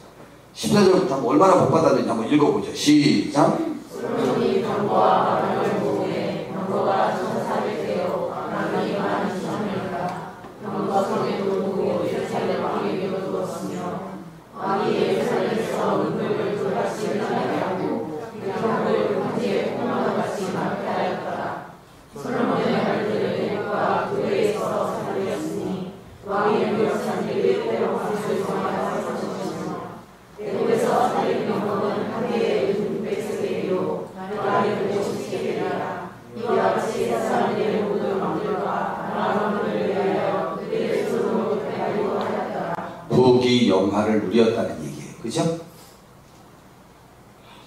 14절부터 얼마나 복 받았는지 한번 읽어보죠. 시작. 솔로몬이 병거와 바람을 보에 병거가 1,400대요 바람이 12,000명이라. 병거 성에도 두고 예루살렘 왕의 묘도 두었으며 왕이 예루살렘에서 은금을 돌같이 흘러나게 하고 병을 황제의 콩나무같이 많게 하였더라. 솔로몬의 말들을 대과 그에서 살렸으니 왕이 묘한 예배대로 왕을 정하여 주셨으며 대국에서 살린 병거는 한 개에 600세겔이요 나라의 150세겔이라. 이와 같이 사람들의 모든 왕들과 나라왕들을 위하여 그들의 손으로 베풀고 하였더라. 부귀 영화를 누렸다는 얘기예요. 그죠?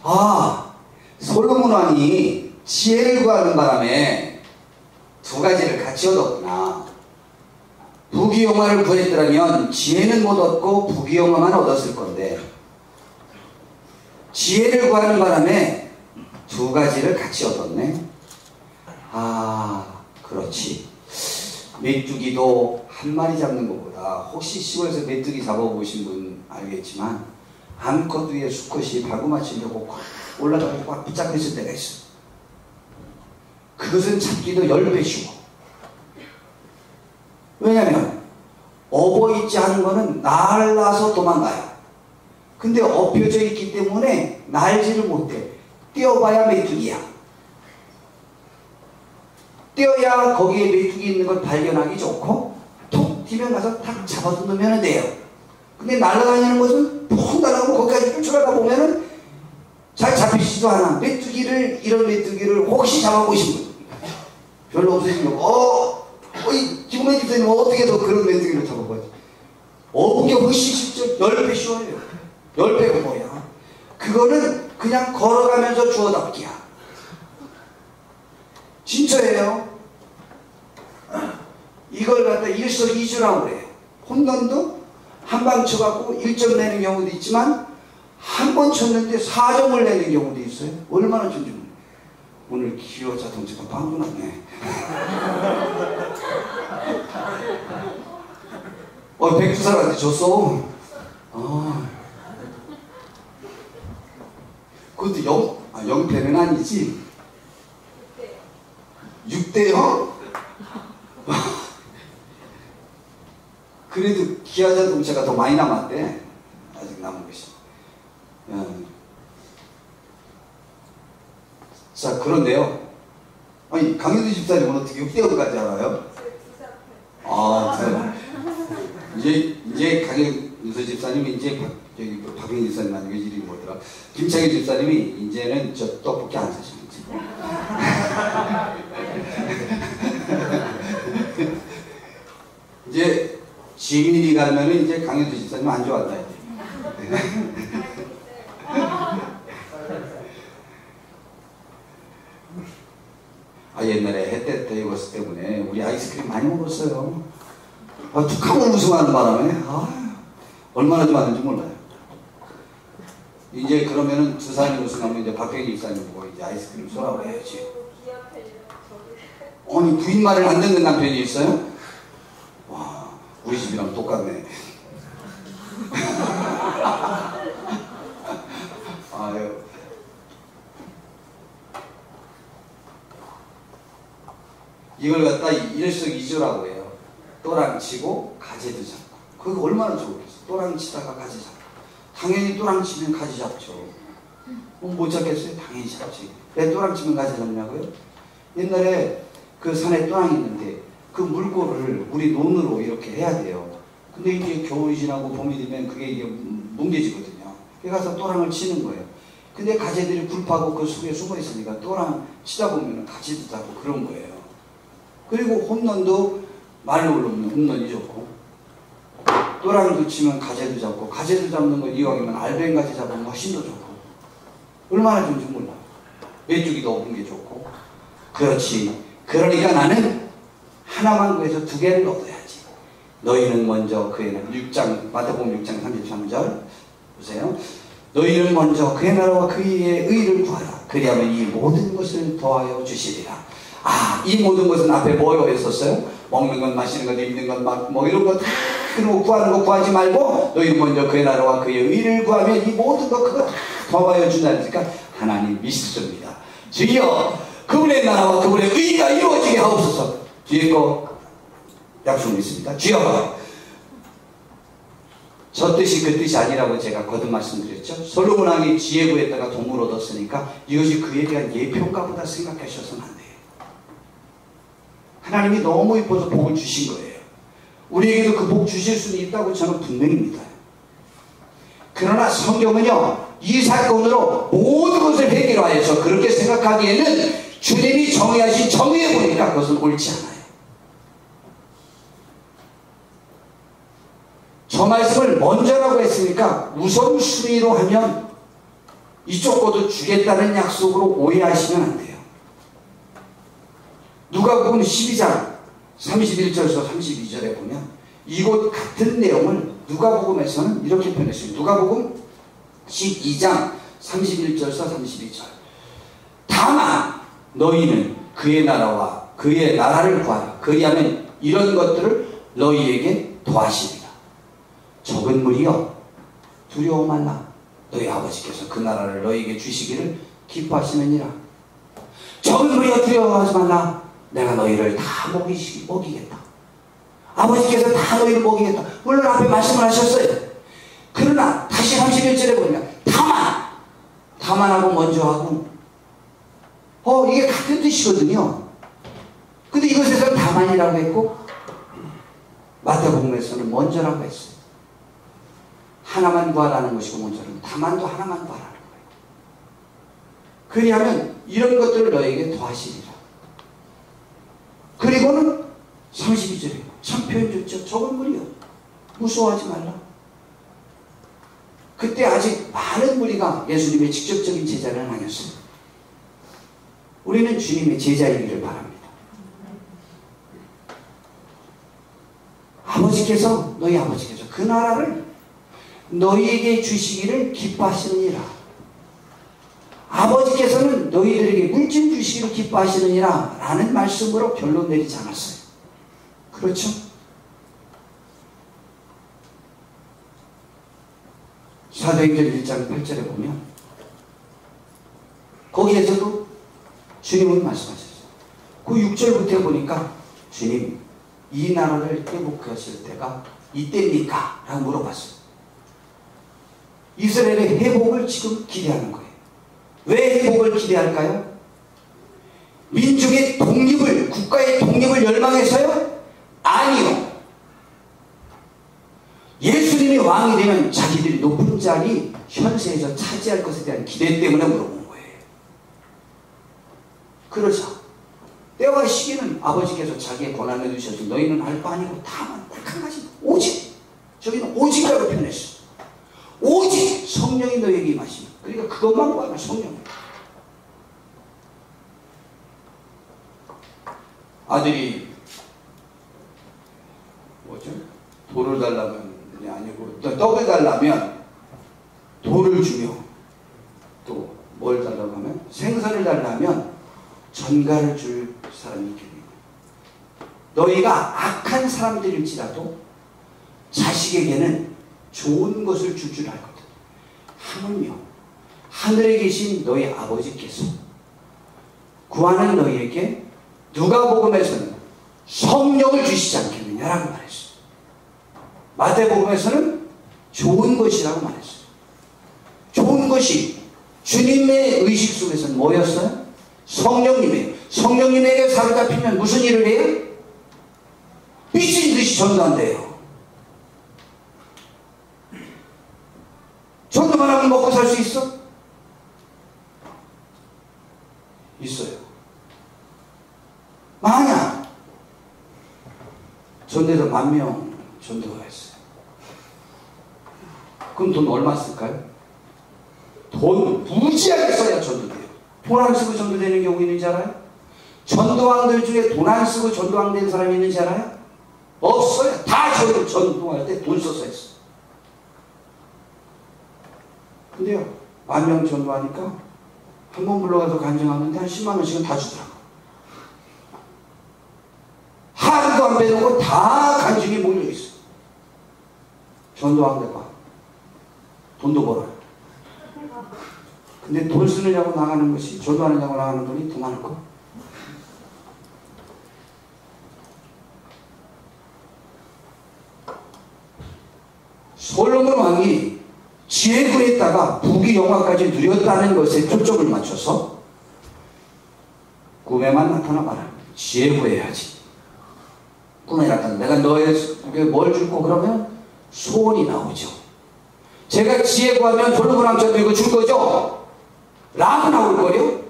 아, 솔로몬 왕이 지혜를 구하는 바람에 두 가지를 같이 얻었구나. 부귀 영화를 구했더라면 지혜는 못 얻고 부귀 영화만 얻었을 건데, 지혜를 구하는 바람에 두 가지를 같이 얻었네. 아, 그렇지. 메뚜기도 한 마리 잡는 것보다, 혹시 시골에서 메뚜기 잡아보신 분 알겠지만, 암컷 위에 수컷이 발고 맞추려고 꽉 올라가서 꽉 붙잡고 있을 때가 있어. 그것은 잡기도 10배 쉬워. 왜냐면 업어있지 않은 거는 날라서 도망가요. 근데 엎혀져 있기 때문에 날지를 못해. 뛰어봐야 메뚜기야. 뛰어야 거기에 메뚜기 있는 걸 발견하기 좋고 톡 튀면 가서 탁 잡아서 넣으면 돼요. 근데 날아다니는 것은 푹 날아가고 거기까지 쫓아가다 보면은 잘 잡히지도 않아. 메뚜기를, 이런 메뚜기를 혹시 잡아보신 분 별로 없으시면 이 김은혜 집사님 어떻게 더 그런 메뚜기를 잡아봐요? 어부게 훨씬 쉽죠. 10배 쉬워요. 10배가 뭐야? 그거는 그냥 걸어가면서 주워 담기야. 진짜예요. 이걸 갖다 일석이조라고 그래요. 홈런도 한 방 쳐갖고 1점 내는 경우도 있지만 한 번 쳤는데 4점을 내는 경우도 있어요. 얼마나 존중해. 오늘 기어 자동차가 방구 났네. 백두산한테 줬어. 그것도 0패는 아니지. 6대요? 그래도 기아 자동차가 더 많이 남았대. 아직 남은 것이. 자, 그런데요. 아니, 강현수 집사님은 어떻게 6대5까지 알아요? 이제 강현수 집사님이 이제 박영희 집사님 아니고 이름이 뭐더라? 김창희 집사님이 이제는 저 떡볶이 안 사시는지. 이제 지민이 가면은 이제 강현수 집사님 안 좋아한다 이제. 옛날에 햇볕 데이버스 때문에 우리 아이스크림 많이 먹었어요. 툭하고 우승하는 바람에 얼마나 좋아하는지 몰라요. 이제 그러면은 두산이 우승하면 이제 박병희 집사님 보고 이제 아이스크림 쏘라고 해야지. 아니, 부인 말을 안 듣는 남편이 있어요? 와, 우리 집이랑 똑같네. 아유. 이걸 갖다 일석이조라고 해요. 또랑 치고 가재도 잡고. 그거 얼마나 좋겠어. 또랑 치다가 가재 잡고. 당연히 또랑 치면 가재 잡죠. 못 잡겠어요? 당연히 잡지. 왜 또랑 치면 가재 잡냐고요? 옛날에 그 산에 또랑이 있는데 그 물고를 우리 논으로 이렇게 해야 돼요. 근데 이제 겨울이 지나고 봄이 되면 그게 이게 뭉개지거든요. 그래 가서 또랑을 치는 거예요. 근데 가재들이 굴파고 그 속에 숨어 있으니까 또랑 치다 보면 가재도 잡고 그런 거예요. 그리고 홈런도 말로 올라오면 홈런이 좋고, 또랑도 치면 가재도 잡고, 가재도 잡는 거 이왕이면 알뱅 가재 잡으면 훨씬 더 좋고, 얼마나 좋은지 몰라. 메뚜기 넣은 게 좋고. 그렇지. 그러니까 나는 하나만 구해서 두 개를 얻어야지. 너희는 먼저 그의 6장 마태복음 6장 33절 보세요. 너희는 먼저 그의 나라와 그의 의를 구하라. 그리하면 이 모든 것을 더하여 주시리라. 아, 이 모든 것은 앞에 뭐라고 했었어요? 먹는 것, 마시는 것, 입는 것, 뭐 이런 거 다 그런 거 구하는 거 구하지 말고 너희는 먼저 그의 나라와 그의 의를 구하면 이 모든 것 그거 다 더하여 준다니까 하나님 믿습니다. 주여 그분의 나라와 그분의 의가 이루어지게 하옵소서. 뒤에 거 약속 믿습니다. 주여 저 뜻이 그 뜻이 아니라고 제가 거듭 말씀드렸죠. 솔로몬 왕이 지혜 구했다가 동물 얻었으니까 이것이 그에 대한 예표인가 보다 생각하셔서는 안 돼요. 하나님이 너무 이뻐서 복을 주신 거예요. 우리에게도 그 복 주실 수는 있다고 저는 분명히 믿어요. 그러나 성경은요, 이 사건으로 모든 것을 해결하여서 그렇게 생각하기에는 주님이 정의하신 정의에 보니까 그것은 옳지 않아요. 저 말씀을 먼저라고 했으니까 우선순위로 하면 이쪽 것도 주겠다는 약속으로 오해하시면 안 돼요. 누가복음 12장 31절에서 32절에 보면 이곳 같은 내용을 누가복음에서는 이렇게 표현했습니다. 누가복음 12장 31절에서 32절. 다만 너희는 그의 나라와 그의 나라를 구하라. 그리하면 이런 것들을 너희에게 더하시리라. 적은 무리여 두려워 말라. 너희 아버지께서 그 나라를 너희에게 주시기를 기뻐하시느니라. 적은 무리여 두려워하지 말라. 내가 너희를 다 먹이겠다. 아버지께서 다 너희를 먹이겠다. 물론 앞에 말씀을 하셨어요. 그러나 다시 31절에 보면 다만하고 먼저 하고 이게 같은 뜻이거든요. 근데 이것에서는 다만이라고 했고 마태복음에서는 먼저라고 했어요. 하나만 구하라는 것이고 먼저는 다만도 하나만 구하라는 거예요. 그리하면 이런 것들을 너에게 더하시리라. 그리고는 32절에 참 표현 좋죠. 적은 무리요 무서워하지 말라. 그때 아직 많은 무리가 예수님의 직접적인 제자는 아니었어요. 우리는 주님의 제자이기를 바랍니다. 너희 아버지께서 그 나라를 너희에게 주시기를 기뻐하시느니라. 아버지께서는 너희들에게 물질 주시기를 기뻐하시느니라 라는 말씀으로 결론 내리지 않았어요. 그렇죠? 사도행전 1장 8절에 보면 거기에서도 주님은 말씀하셨어요. 그 6절부터 보니까 주님 이 나라를 회복하실 때가 이때입니까? 라고 물어봤어요. 이스라엘의 회복을 지금 기대하는 거예요. 왜 회복을 기대할까요? 민족의 독립을, 국가의 독립을 열망해서요? 아니요. 예수님이 왕이 되면 자기들이 높은 자리 현세에서 차지할 것에 대한 기대 때문에 물어본 거예요. 그러자 때와 시기는 아버지께서 자기의 권한을 주셔서 너희는 알 바 아니고 다만 딱 한 가지 오직, 저기는 오직이라고 표현했어요. 오직 성령이 너희에게 임하시면, 그러니까 그것만 구하면 성령. 아들이 뭐죠? 돌을 달라면 아니고 떡을 달라면 돌을 주며 또 뭘 달라고 하면 생선을 달라면 전갈을 줄 사람이 있겠네요. 너희가 악한 사람들일지라도 자식에게는 좋은 것을 줄 줄 알거든. 하물며 하늘에 계신 너희 아버지께서 구하는 너희에게 누가복음에서는 성령을 주시지 않겠느냐라고 말했어요. 마태복음에서는 좋은 것이라고 말했어요. 좋은 것이 주님의 의식 속에서는 뭐였어요? 성령님이에요. 성령님에게 사로잡히면 무슨 일을 해요? 미친 듯이 전도한대요. 전도만 하면 먹고 살 수 있어? 있어요. 만약 전도에서 10,000명 전도가 했어요. 그럼 돈 얼마 쓸까요? 돈 무지하게 써야 전도돼요. 돈 안 쓰고 전도되는 경우 있는지 알아요? 전도왕들 중에 돈 안 쓰고 전도왕 된 사람이 있는지 알아요? 없어요. 다 전도할 때 돈 써서 했어요. 근데요, 10,000명 전도하니까 한 번 불러가서 간증하는데 한 10만 원씩은 다 주더라고. 하루도 안 빼놓고 다 간증이 몰려있어. 전도왕대가 돈도 벌어요. 근데 돈 쓰느냐고 나가는 것이, 전도하느냐고 나가는 돈이 더 많을 거. 솔로몬 왕이 지혜구했다가 부귀 영화까지 누렸다는 것에 초점을 맞춰서 꿈에만 나타나봐라. 지혜구해야지. 꿈에 나타나 내가 너에게 뭘 줄고 그러면 소원이 나오죠. 제가 지혜구하면 솔로몬 왕 저도 이거 줄 거죠? 라고 나올 거요?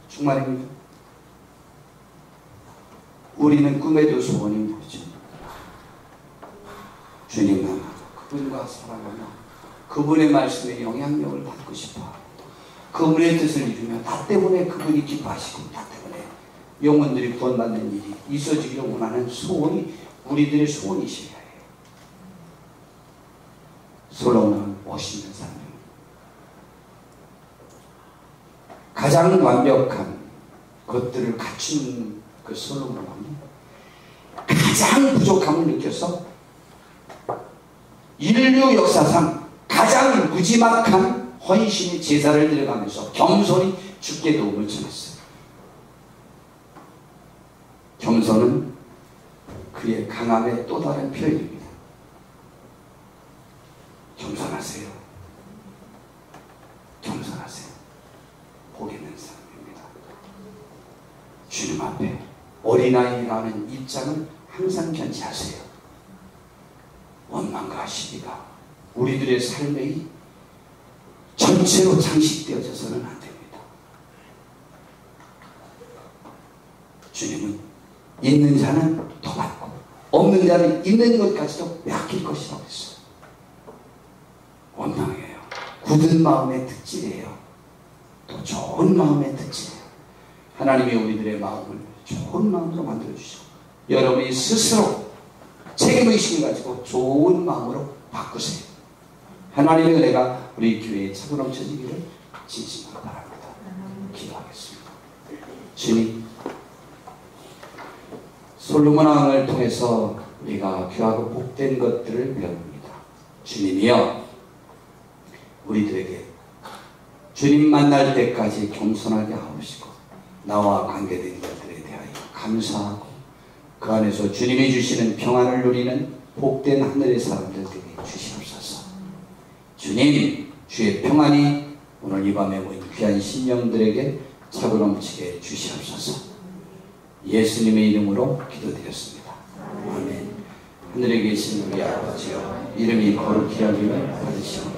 정말입니다. 우리는 꿈에도 소원이 뭐죠? 주님 만나고 그분과 살아가며 그분의 말씀에 영향력을 받고 싶어. 그분의 뜻을 이루며 나 때문에 그분이 기뻐하시고 나 때문에 영혼들이 구원받는 일이 있어지기를 원하는 소원이 우리들의 소원이셔야 해요. 솔로몬은 멋있는 사람입니다. 가장 완벽한 것들을 갖춘 그 솔로몬 왕이 가장 부족함을 느껴서 인류 역사상 가장 무지막한 헌신의 제사를 드려가면서 겸손히 주께 도움을 청했어요. 겸손은 그의 강함의 또 다른 표현입니다. 겸손하세요. 겸손하세요. 복 있는 사람입니다. 주님 앞에 어린아이라는 입장을 항상 견지하세요. 원망과 시비가 우리들의 삶의 전체로 장식되어져서는 안 됩니다. 주님은 있는 자는 더 받고 없는 자는 있는 것까지도 빼앗길 것이라고 했어요. 원망이에요. 굳은 마음의 특질이에요. 또 좋은 마음의 특질이에요. 하나님이 우리들의 마음을 좋은 마음으로 만들어주시고 여러분이 스스로 책임의식을 가지고 좋은 마음으로 바꾸세요. 하나님의 은혜가 우리 교회에 차고 넘쳐지기를 진심으로 바랍니다. 기도하겠습니다. 주님, 솔로몬 왕을 통해서 우리가 귀하고 복된 것들을 배웁니다. 주님이여, 우리들에게 주님 만날 때까지 겸손하게 하옵시고 나와 관계된 것들에 대하여 감사하고 그 안에서 주님이 주시는 평안을 누리는 복된 하늘의 사람들 되게 주시옵소서. 주님, 주의 평안이 오늘 이 밤에 모인 귀한 신령들에게 차고 넘치게 주시옵소서. 예수님의 이름으로 기도드렸습니다. 아멘. 하늘에 계신 우리 아버지여, 이름이 거룩히 여김을 받으시옵소서.